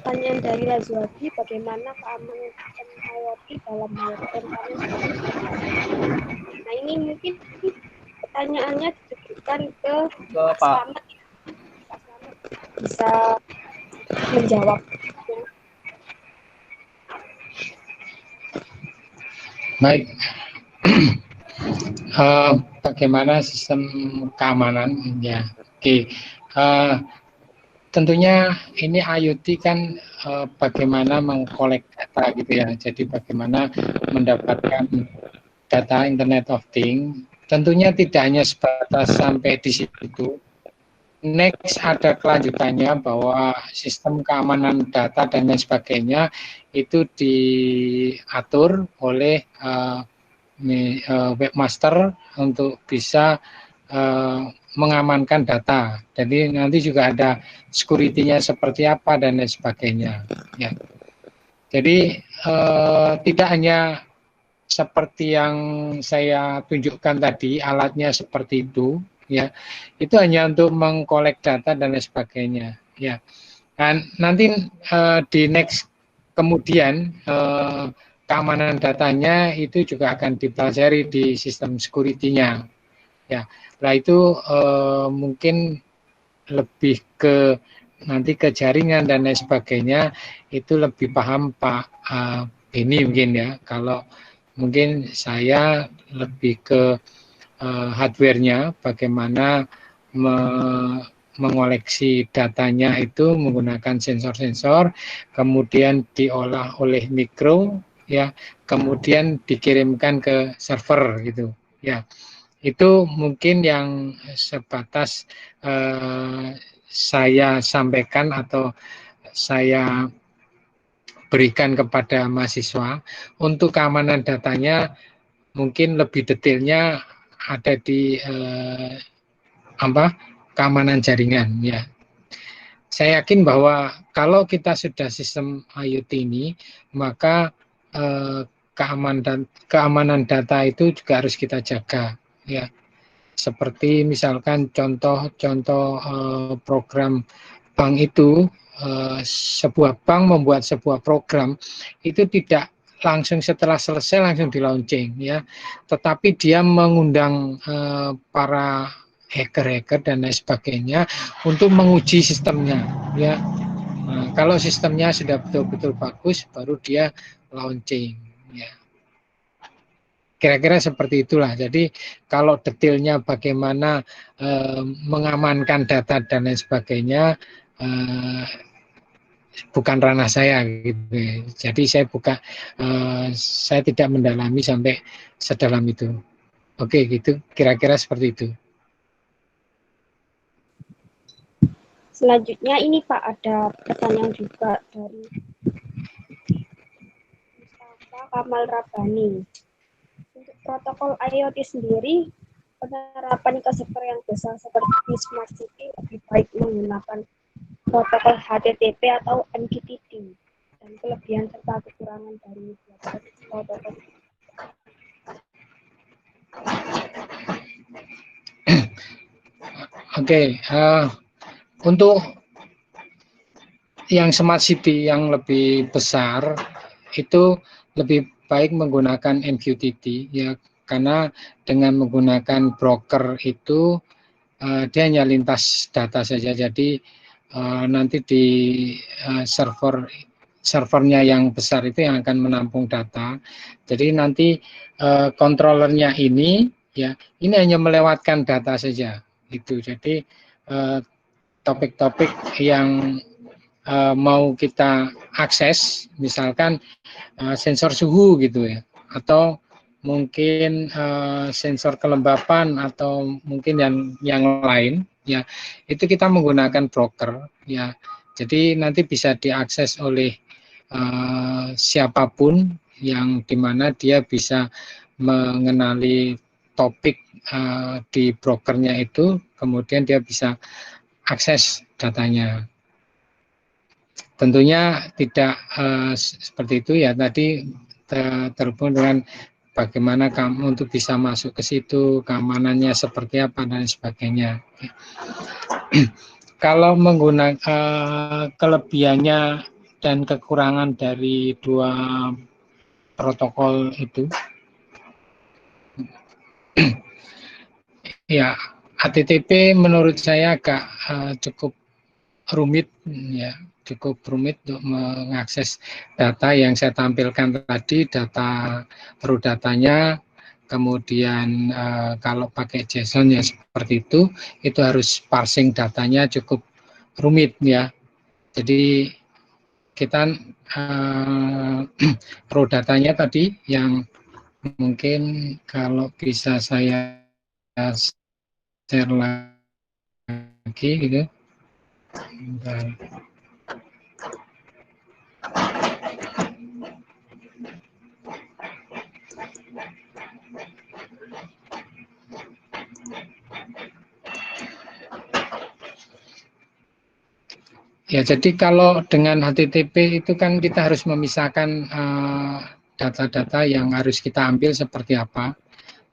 Pertanyaan dari Lazuardi, bagaimana keamanan IoT dalam hal rentan? Nah, ini mungkin pertanyaannya ditujukan ke Pak Slamet. Pak Slamet bisa menjawab. Baik. Bagaimana sistem keamanan? Ya, oke. tentunya ini IoT kan bagaimana mengkolek data gitu ya. Jadi bagaimana mendapatkan data Internet of Things. Tentunya tidak hanya sebatas sampai di situ. Next ada kelanjutannya bahwa sistem keamanan data dan lain sebagainya itu diatur oleh webmaster untuk bisa mengamankan data. Jadi nanti juga ada security-nya seperti apa dan lain sebagainya. Ya. Jadi tidak hanya seperti yang saya tunjukkan tadi, alatnya seperti itu, ya, itu hanya untuk mengkolek data dan lain sebagainya, ya. Dan nanti di next kemudian keamanan datanya itu juga akan dipelajari di sistem security-nya, ya. Nah itu mungkin lebih ke nanti ke jaringan dan lain sebagainya itu lebih paham Pak Beni mungkin ya. Kalau mungkin saya lebih ke hardware-nya, bagaimana mengoleksi datanya itu menggunakan sensor-sensor, kemudian diolah oleh mikro, ya, kemudian dikirimkan ke server gitu, ya. Itu mungkin yang sebatas saya sampaikan atau saya berikan kepada mahasiswa. Untuk keamanan datanya mungkin lebih detailnya ada di keamanan jaringan, ya. Saya yakin bahwa kalau kita sudah sistem IoT ini, maka keamanan data itu juga harus kita jaga, ya. Seperti misalkan contoh-contoh program bank itu, sebuah bank membuat sebuah program itu tidak langsung setelah selesai langsung di launching, ya, tetapi dia mengundang para hacker-hacker dan lain sebagainya untuk menguji sistemnya, ya. Nah, kalau sistemnya sudah betul-betul bagus baru dia launching, ya. Kira-kira seperti itulah. Jadi kalau detailnya bagaimana mengamankan data dan lain sebagainya bukan ranah saya gitu. Jadi saya tidak mendalami sampai sedalam itu. Oke, gitu. Kira-kira seperti itu. Selanjutnya ini Pak, ada pertanyaan juga dari Mustafa Kamal Rabani. Untuk protokol IoT sendiri, penerapan ke server yang besar seperti Smart City lebih baik menggunakan protokol HTTP atau MQTT, dan kelebihan serta kekurangan dari protokol. Oke, untuk yang smart city yang lebih besar itu lebih baik menggunakan MQTT, ya, karena dengan menggunakan broker itu dia hanya lintas data saja. Jadi nanti di servernya yang besar itu yang akan menampung data. Jadi nanti controllernya ini, ya, ini hanya melewatkan data saja gitu. Jadi topik-topik yang mau kita akses, misalkan sensor suhu gitu ya, atau mungkin sensor kelembapan atau mungkin yang lain, ya, itu kita menggunakan broker, ya. Jadi nanti bisa diakses oleh siapapun yang dimana dia bisa mengenali topik di brokernya itu, kemudian dia bisa akses datanya. Tentunya tidak seperti itu ya, tadi terhubung dengan bagaimana kamu untuk bisa masuk ke situ, keamanannya seperti apa dan sebagainya. Kalau menggunakan kelebihannya dan kekurangan dari dua protokol itu, ya, HTTP menurut saya agak cukup rumit, ya, cukup rumit untuk mengakses data yang saya tampilkan tadi, data raw datanya. Kemudian kalau pakai JSON ya seperti itu harus parsing datanya cukup rumit ya. Jadi kita raw datanya tadi yang mungkin kalau bisa saya share lagi gitu. Bentar. Ya, jadi kalau dengan HTTP itu kan kita harus memisahkan data-data yang harus kita ambil seperti apa.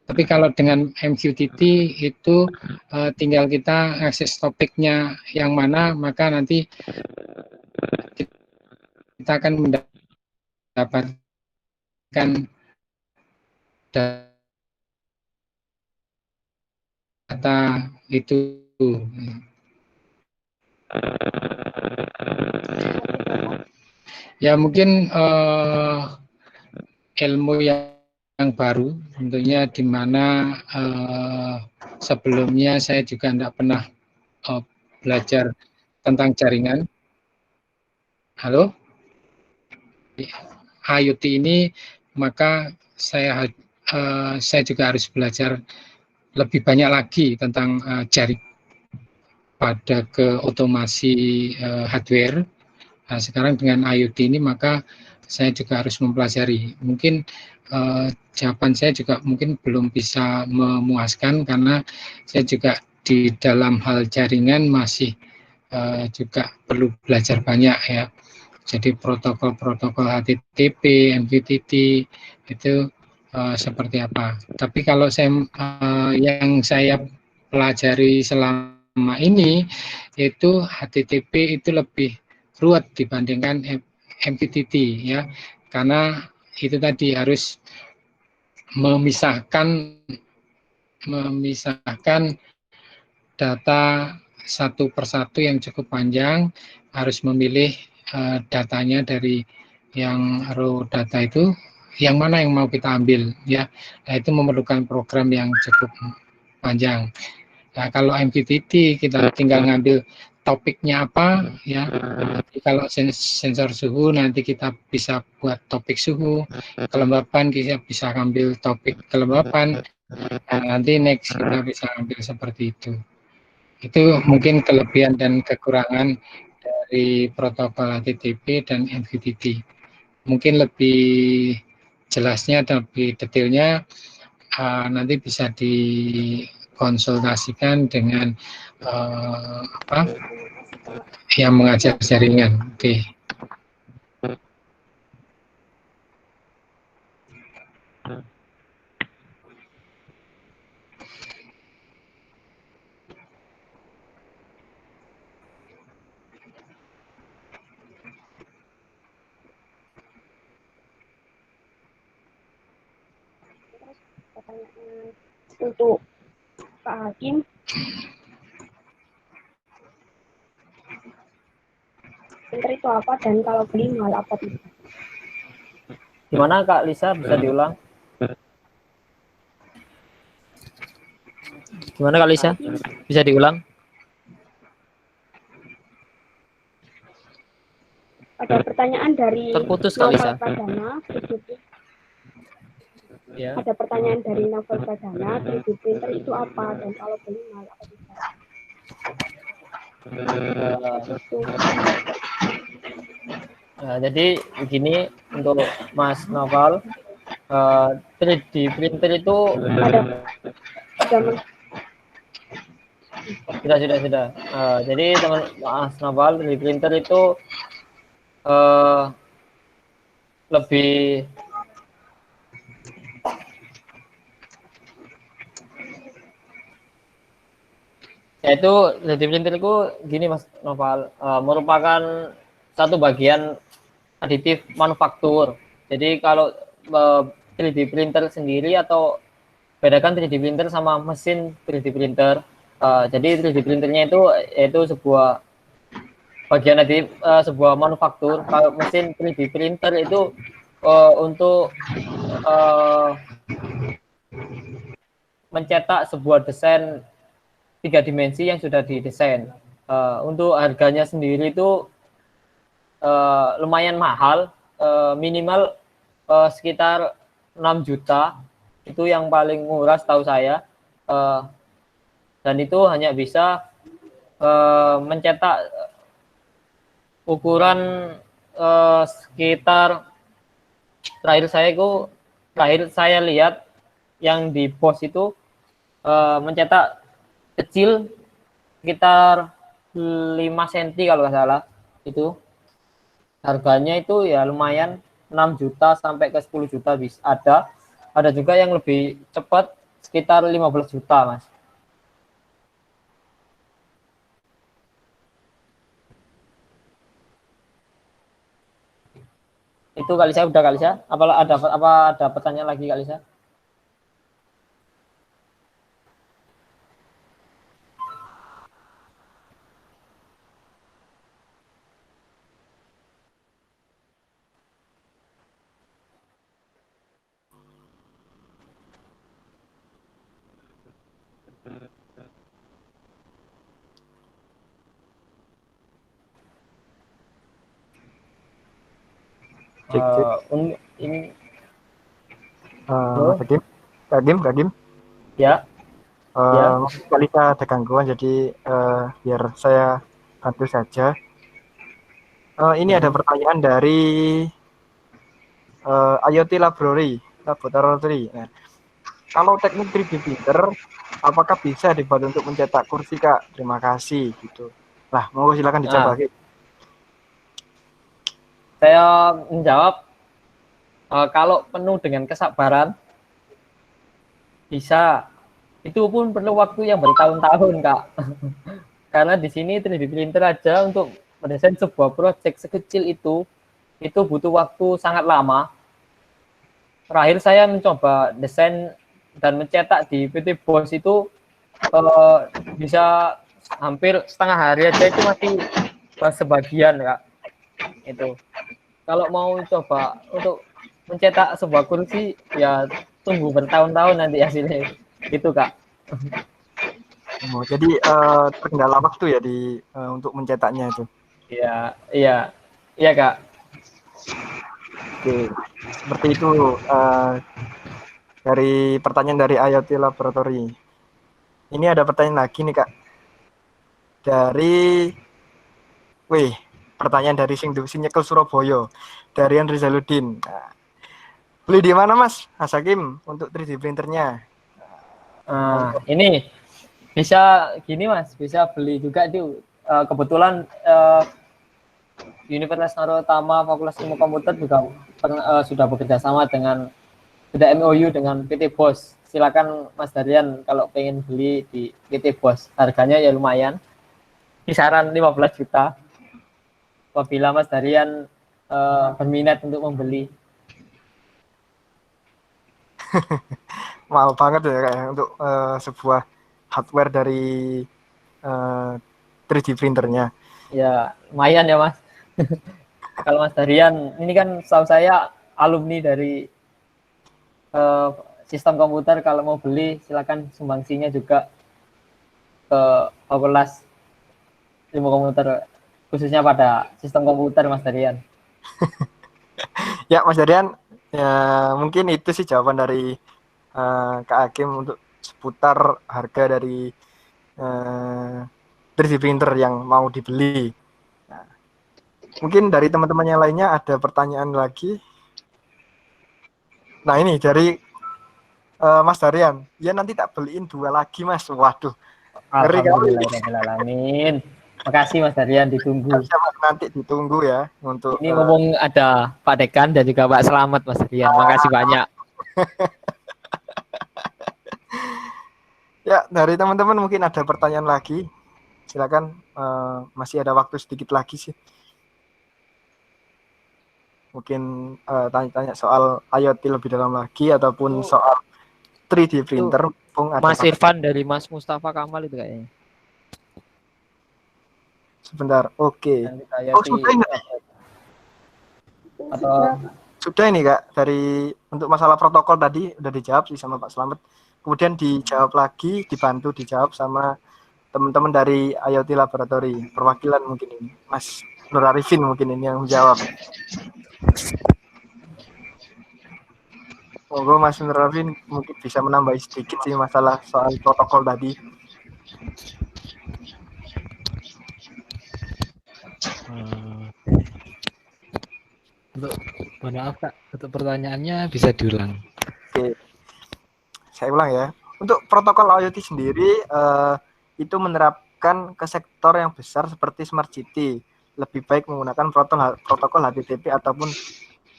Tapi kalau dengan MQTT itu tinggal kita akses topiknya yang mana, maka nanti kita akan mendapatkan data itu. Ya mungkin ilmu yang baru tentunya, di mana sebelumnya saya juga tidak pernah belajar tentang jaringan. Halo, IoT ini, maka saya juga harus belajar lebih banyak lagi tentang jaring pada ke otomasi hardware. Nah, sekarang dengan IoT ini maka saya juga harus mempelajari. Mungkin jawaban saya juga mungkin belum bisa memuaskan, karena saya juga di dalam hal jaringan masih juga perlu belajar banyak ya. Jadi protokol-protokol HTTP, MQTT itu seperti apa. Tapi kalau yang saya pelajari selama ini itu HTTP itu lebih ruwet dibandingkan MQTT ya, karena itu tadi harus memisahkan data satu persatu yang cukup panjang, harus memilih datanya dari yang raw data itu yang mana yang mau kita ambil ya. Nah, itu memerlukan program yang cukup panjang. Nah, kalau MQTT kita tinggal ngambil topiknya apa ya. Jadi kalau sensor suhu nanti kita bisa buat topik suhu, kelembapan kita bisa ambil topik kelembapan. Nah, nanti next kita bisa ambil seperti itu. Itu mungkin kelebihan dan kekurangan dari protokol HTTP dan MQTT. Mungkin lebih jelasnya dan lebih detailnya nanti bisa dikonsultasikan dengan yang mengajar jaringan. Oke. Pertanyaan untuk Pak Hakim. Printer itu apa, dan kalau beli mahal apa tidak? Gimana Kak Lisa, bisa diulang? Gimana Kak Lisa? Bisa diulang? Ada pertanyaan dari Terputus Kak Lisa. Novel Pradana. Ya. Ada pertanyaan dari Novel Pradana, 3D printer itu apa, dan kalau beli mahal apa tidak? Jadi begini untuk Mas Novel, 3D printer itu sudah. Jadi teman Mas Novel, 3D printer itu lebih yaitu 3D printer itu gini Mas Novel, merupakan satu bagian aditif manufaktur. Jadi kalau 3D printer sendiri, atau bedakan 3D printer sama mesin 3D printer. Jadi 3D printernya itu yaitu sebuah bagian aditif, sebuah manufaktur. Kalau mesin 3D printer itu untuk mencetak sebuah desain 3 dimensi yang sudah didesain. Untuk harganya sendiri itu lumayan mahal, minimal sekitar 6 juta, itu yang paling murah setahu saya. Dan itu hanya bisa mencetak ukuran sekitar, terakhir saya lihat yang di pos itu mencetak kecil sekitar 5 cm kalau nggak salah. Itu harganya itu ya lumayan, 6 juta sampai ke 10 juta bisa ada juga yang lebih cepat sekitar 15 juta, Mas. Itu Kalisa, udah Kalisa? Ada pertanyaan lagi Kalisa? Ini Mas Hakim, ya. Ya. Kalisa ada gangguan, jadi biar saya bantu saja. Ini ada pertanyaan dari IoT Laboratory. Nah, kalau teknik 3D printer, apakah bisa dibuat untuk mencetak kursi, Kak? Terima kasih. Gitu. Nah, mau silakan dijawab. Saya menjawab, kalau penuh dengan kesabaran, bisa. Itu pun perlu waktu yang bertahun-tahun, Kak. Karena di sini 3D printer aja untuk mendesain sebuah proyek sekecil itu butuh waktu sangat lama. Terakhir saya mencoba desain dan mencetak di PT Bos itu bisa hampir setengah hari aja, itu masih sebagian, Kak. Itu kalau mau coba untuk mencetak sebuah kursi, ya tunggu bertahun-tahun nanti hasilnya. Itu, Kak. Jadi terkendala waktu ya untuk mencetaknya itu. Iya, Kak. Oke, seperti itu dari pertanyaan dari IoT Laboratory. Ini ada pertanyaan lagi nih, Kak. Pertanyaan dari Nyekel Surabaya, dari Rizaludin. Nah, beli di mana, Mas Hakim, untuk 3D printernya? Ini bisa gini, Mas, bisa beli juga itu. Kebetulan Universitas Narotama Fakultas Ilmu Komputer juga sudah bekerja sama dengan, sudah MOU dengan PT Bos. Silakan Mas Darian kalau pengen beli di PT Bos, harganya ya lumayan, kisaran 15 juta. Apabila Mas Darian berminat untuk membeli. Mahal banget ya, kayak untuk sebuah hardware dari 3D printernya. Ya lumayan ya, Mas. Kalau Mas Darian ini kan setahu saya alumni dari sistem komputer, kalau mau beli silakan sumbangsinya juga ke Fakultas Ilmu Komputer, khususnya pada sistem komputer, Mas Darian. Ya, Mas Darian, ya mungkin itu sih jawaban dari Kak Hakim untuk seputar harga dari 3D printer yang mau dibeli. Nah, mungkin dari teman-teman yang lainnya ada pertanyaan lagi. Nah, ini dari Mas Darian, ya nanti tak beliin 2 lagi, Mas. Waduh, ngeri kali. Alhamdulillah. Makasih Mas Darian, ditunggu. Nanti ditunggu ya untuk. Ini ngomong ada Pak Dekan dan juga Pak Selamat, Mas Darian. Makasih banyak. Ya, dari teman-teman mungkin ada pertanyaan lagi. Silakan, masih ada waktu sedikit lagi sih. Mungkin tanya-tanya soal IoT lebih dalam lagi ataupun soal 3D printer. Mas Irfan dari Mas Mustafa Kamal itu kayaknya. Sebentar, oke. Sudah ini. Sudah ini, Kak. Untuk masalah protokol tadi udah dijawab sih sama Pak Selamat. Kemudian dijawab lagi, dibantu dijawab sama teman-teman dari IoT Laboratory, perwakilan mungkin ini, Mas Nur Arifin mungkin ini yang menjawab. Monggo Mas Nur Arifin mungkin bisa menambah sedikit sih masalah soal protokol tadi. Untuk mohon maaf Kak, untuk pertanyaannya bisa diulang. Oke, saya ulang ya. Untuk protokol IoT sendiri itu menerapkan ke sektor yang besar seperti Smart City. Lebih baik menggunakan protokol HTTP ataupun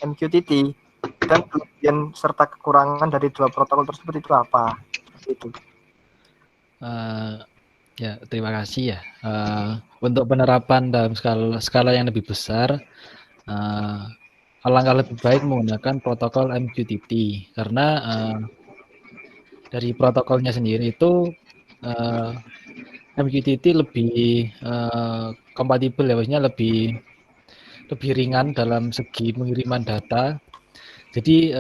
MQTT. Dan kelebihan serta kekurangan dari dua protokol tersebut itu apa? Itu. Ya, terima kasih ya. Untuk penerapan dalam skala yang lebih besar, alangkah lebih baik menggunakan protokol MQTT karena dari protokolnya sendiri itu MQTT lebih kompatibel ya, maksudnya lebih ringan dalam segi pengiriman data. Jadi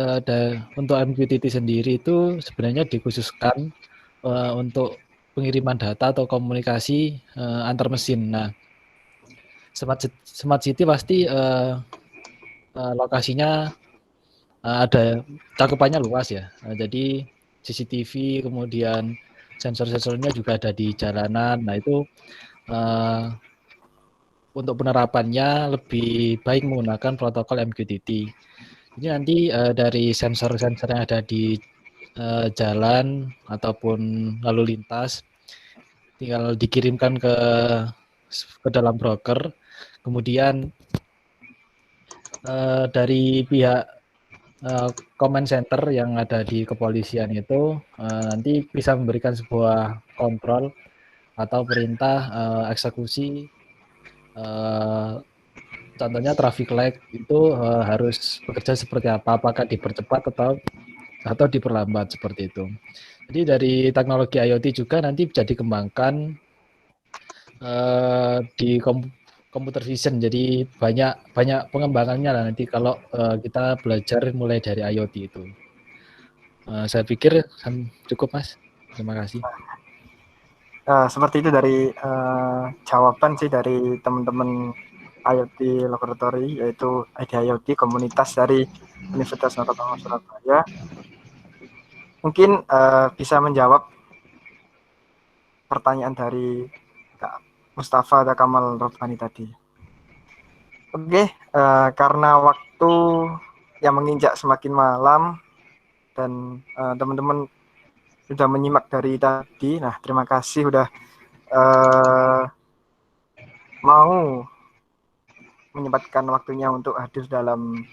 untuk MQTT sendiri itu sebenarnya dikhususkan untuk pengiriman data atau komunikasi antar mesin. Nah, Smart City pasti lokasinya ada cakupannya luas ya. Jadi CCTV kemudian sensor-sensornya juga ada di jalanan. Nah itu untuk penerapannya lebih baik menggunakan protokol MQTT. Jadi nanti dari sensor-sensor yang ada di jalan ataupun lalu lintas tinggal dikirimkan ke dalam broker, kemudian dari pihak command center yang ada di kepolisian itu nanti bisa memberikan sebuah kontrol atau perintah eksekusi. Contohnya traffic light itu harus bekerja seperti apa, apakah dipercepat atau diperlambat seperti itu. Jadi dari teknologi IoT juga nanti bisa dikembangkan di computer vision. Jadi banyak pengembangannya lah nanti kalau kita belajar mulai dari IoT itu. Saya pikir cukup Mas. Terima kasih. Seperti itu dari jawaban sih dari teman-teman IoT Laboratory, yaitu IDIoT, komunitas dari Universitas Nusantara Surabaya. Mungkin bisa menjawab pertanyaan dari Kak Mustafa atau Kamal Robbani tadi. Oke, karena waktu yang menginjak semakin malam dan teman-teman sudah menyimak dari tadi. Nah, terima kasih sudah mau menyempatkan waktunya untuk hadir dalam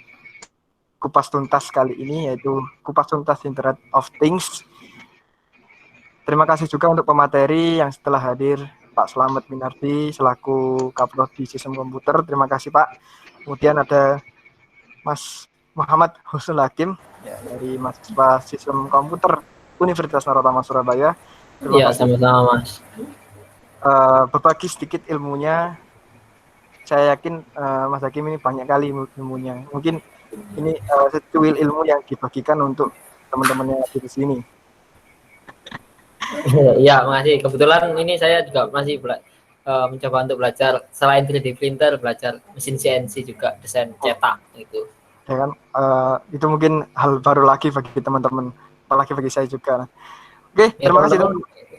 kupas tuntas kali ini, yaitu kupas tuntas Internet of Things. Terima kasih juga untuk pemateri yang setelah hadir, Pak Slamet Minardi selaku Kaprodi Sistem Komputer. Terima kasih Pak. Kemudian ada Mas Muhammad Husnul Hakim dari mahasiswa Sistem Komputer Universitas Narotama Surabaya. Terima kasih. Sama-sama Mas. Berbagi sedikit ilmunya. Saya yakin Mas Hakim ini banyak kali ilmunya. Mungkin ini secuil ilmu yang dibagikan untuk teman-teman yang ada di sini. Iya, makasih. Kebetulan ini saya juga masih mencoba untuk belajar selain 3D printer, belajar mesin CNC juga, desain cetak gitu. Ya kan, itu mungkin hal baru lagi bagi teman-teman, apalagi bagi saya juga. Oke, ya, terima kasih.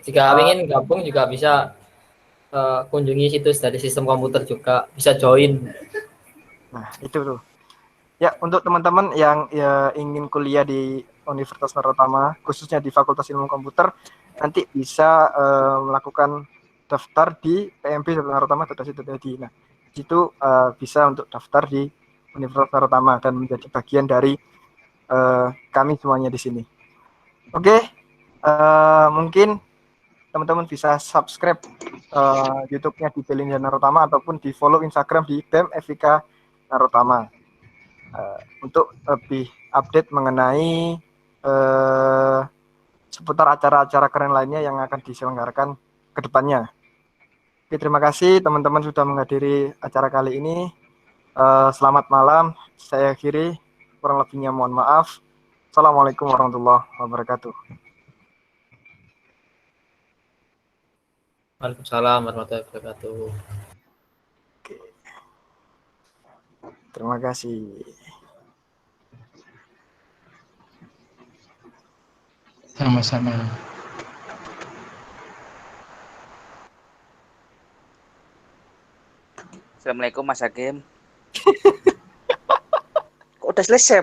Jika ingin gabung juga bisa kunjungi situs dari Sistem Komputer juga, bisa join. Nah, itu tuh. Ya, untuk teman-teman yang ingin kuliah di Universitas Narotama, khususnya di Fakultas Ilmu Komputer, nanti bisa melakukan daftar di pmb.narotama.ac.id. Nah, itu bisa untuk daftar di Universitas Narotama dan menjadi bagian dari kami semuanya di sini. Oke, mungkin teman-teman bisa subscribe YouTube-nya di Belinda Narotama ataupun di follow Instagram di BEM FIK Narotama. Untuk lebih update mengenai seputar acara-acara keren lainnya yang akan diselenggarakan ke depannya. Oke, terima kasih teman-teman sudah menghadiri acara kali ini. Selamat malam, saya akhiri, kurang lebihnya mohon maaf. Assalamualaikum warahmatullahi wabarakatuh. Waalaikumsalam warahmatullahi wabarakatuh. Terima kasih. Sama-sama. Assalamualaikum Mas Hakim. Kok udah selesai?